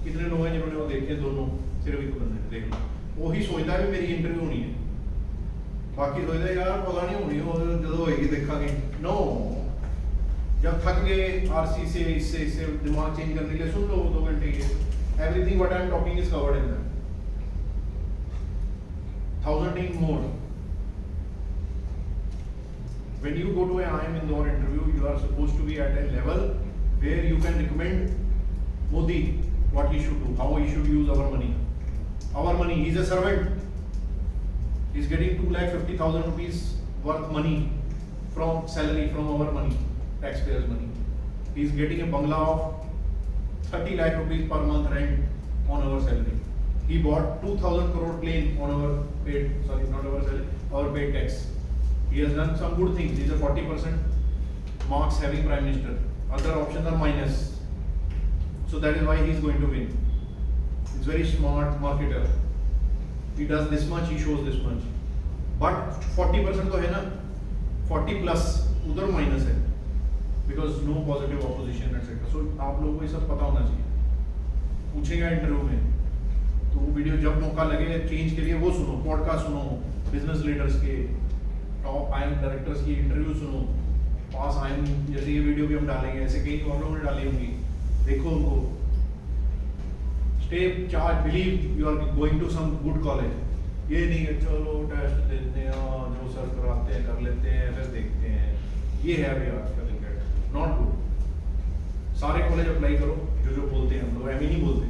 कितने लोग हैं जिन्होंने वो देखे? दोनों, सिर्फ एक बंदे ने देख लो। वही सोचता है मेरी इंटरव्यू होनी है, बाकी सोचता है यार पता नहीं होनी, हो जो होएगी देखांगे। नो, जब थक गए RC से, इससे दिमाग चेंज करने के लिए सुन लो 2 घंटे के, everything what I am talking is covered in that, 1000 times more. When you go to a IIM Indore interview, you are supposed to be at a level where you can recommend Modi what he should do, how he should use our money. Our money, he is a servant. He is getting 2,50,000 rupees worth money from salary, from our money, taxpayers' money. He is getting a bungalow of 30 lakh rupees per month rent on our salary. He bought 2,000 crore plane on our paid, sorry, not our salary, our paid tax. He has done some good things. He is a 40% marks having prime minister. Other options are minus. So that is why he is going to win. He's very smart marketer. He does this much, he shows this much. But 40% तो है ना, 40 plus उधर minus है, because no positive opposition etc. So आप लोगों को ये सब पता होना चाहिए। पूछेगा इंटरव्यू में, तो वो वीडियो जब मौका लगे चेंज के लिए वो सुनो, पॉडकास्ट सुनो, बिजनेस लीडर्स के, टॉप IIM डायरेक्टर्स की इंटरव्यू सुनो, पास IIM, जैसे ये वीडियो भी हम डालेंगे, ऐसे कई और लोगों ने डाली होंगी, देखो उनको। Stay charge, believe you are going to some good college. ये नहीं है चलो टेस्ट देते हैं, जो सर कराते हैं कर लेते हैं, फिर देखते हैं, ये है अभी आजकल इनका, नॉट गुड। सारे कॉलेज अप्लाई करो, जो बोलते हैं हम लोग, एम ही नहीं बोलते,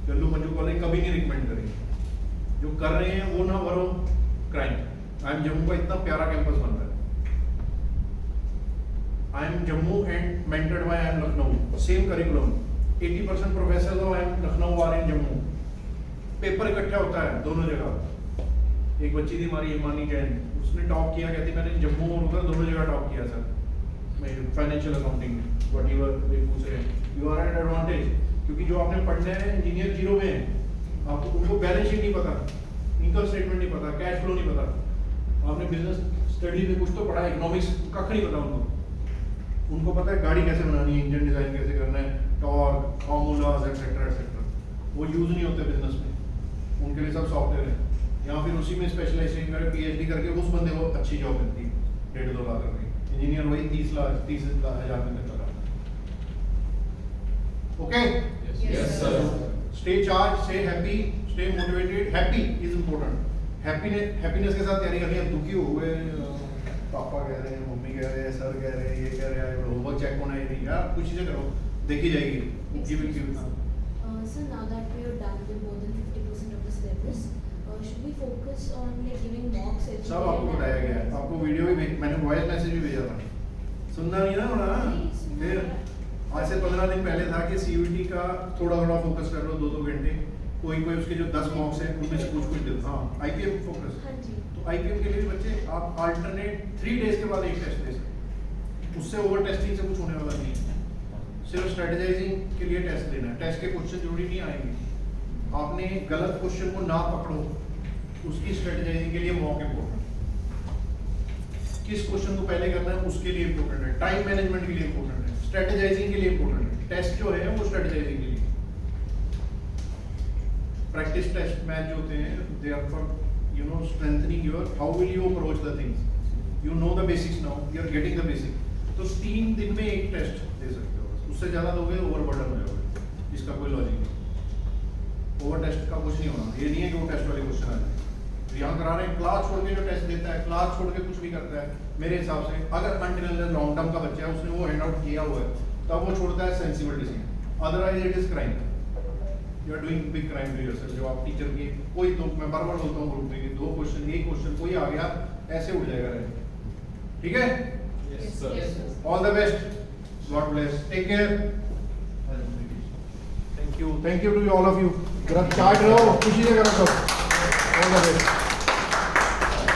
गल्लू मंजू कॉलेज कभी नहीं रिकमेंड करेंगे। जो कर रहे हैं वो ना करो क्राइम। IIM जम्मू का इतना प्यारा कैंपस बन रहा है, IIM Jammu and mentored by IIM Lucknow, same curriculum, 80% professor IIM Lucknow are in Jammu, paper इकट्ठा होता है दोनों जगह। एक बच्ची थी हमारी हिमानी जैन, उसने टॉप किया, कहती मैंने जम्मू और उधर दोनों जगह टॉप किया सर, मैं फाइनेंशियल अकाउंटिंग में। व्हाट यू आर पूछ रहे हैं, यू आर एट एडवांटेज, क्योंकि जो आपने पढ़ना है इंजीनियर जीरो में है, आपको उनको बैलेंस शीट नहीं पता, इनकम स्टेटमेंट नहीं पता, कैश फ्लो नहीं पता। आपने बिजनेस स्टडी में कुछ तो पढ़ा है, इकोनॉमिक्स कख नहीं पता उनको पता है गाड़ी कैसे बनानी है, इंजन डिजाइन कैसे करना है, टॉर्क, फॉर्मूलाज एक्सेट्रा एक्सेट्रा, वो यूज नहीं होते बिजनेस में, उनके लिए सब सॉफ्टवेयर है। या फिर उसी में स्पेशलाइजेशन करे, PhD करके उस बंदे को अच्छी जॉब मिलती है 1.5-2 लाख रुपए, इंजीनियर वही 30,000 में तक लगा। Okay, Yes, sir. Stay charge, stay happy, stay motivated. Happy is important, happiness के साथ तैयारी करनी है। दुखी हो गए, पापा कह रहे हैं, मम्मी कह रहे हैं, सर कह रहे हैं, ये कह रहे हैं, होमवर्क चेक होना है नहीं, यार कुछ चीजें करो, देखी जाएगी। So now that we are done with more than 50% of the syllabus, should we focus on like giving mocks every सब day आपको and बताया गया है, आपको वीडियो भी मैंने वॉइस मैसेज भी भेजा था, सुनना नहीं ना होना। फिर आज से 15 दिन पहले था कि CUET का थोड़ा फोकस कर लो, 2-2 घंटे, कोई उसके जो 10 मॉक्स हैं उनमें से कुछ दे दो। हाँ, IPM फोकस, हाँ जी। तो IPM के लिए भी बच्चे आप अल्टरनेट 3 डेज के बाद एक टेस्ट दे सकते, उससे ओवर टेस्टिंग से कुछ होने वाला नहीं है। सिर्फ स्ट्रेटेजाइजिंग के लिए टेस्ट देना है। टेस्ट के क्वेश्चन जरूरी नहीं आएंगे, आपने गलत क्वेश्चन को ना पकड़ो, उसकी स्ट्रेटेजाइजिंग के लिए मॉक इम्पोर्टेंट, किस क्वेश्चन को पहले करना है उसके लिए इम्पोर्टेंट है, टाइम मैनेजमेंट के लिए इम्पोर्टेंट है, स्ट्रेटेजाइजिंग के लिए इम्पोर्टेंट है। टेस्ट जो है वो स्ट्रेटेजाइजिंग के लिए, प्रैक्टिस टेस्ट मैच जो होते हैं they are for strengthening your how will you approach the things, you know the basics now, you are getting the basic. तो 3 दिन में एक टेस्ट दे सकते हो, उससे ज्यादा दोगे ओवरबर्डन हो जाओगे, इसका कोई लॉजिक नहीं। ओवर टेस्ट का कुछ नहीं होना, ये नहीं है कि वो टेस्ट वाले क्वेश्चन आ जाए। तो यहाँ करा रहे हैं क्लास छोड़ के जो टेस्ट देता है, क्लास छोड़ के कुछ भी करता है, मेरे हिसाब से अगर अनटिल लॉन्ग टर्म का बच्चा है उसने वो हैंड आउट किया हुआ है तब वो छोड़ता है sensible decision, otherwise it is crime, you are doing big crime to yourself. जो आप टीचर की कोई तो मैं बार बार बोलता हूँ ग्रुप में कि 2 क्वेश्चन एक क्वेश्चन कोई आ गया ऐसे उड़ जाएगा रहे, ठीक है? Yes, sir. All the best, god bless, take care, thank you to all of you. जरा चार्ट रहो, खुशी से करो सब, ऑल द बेस्ट।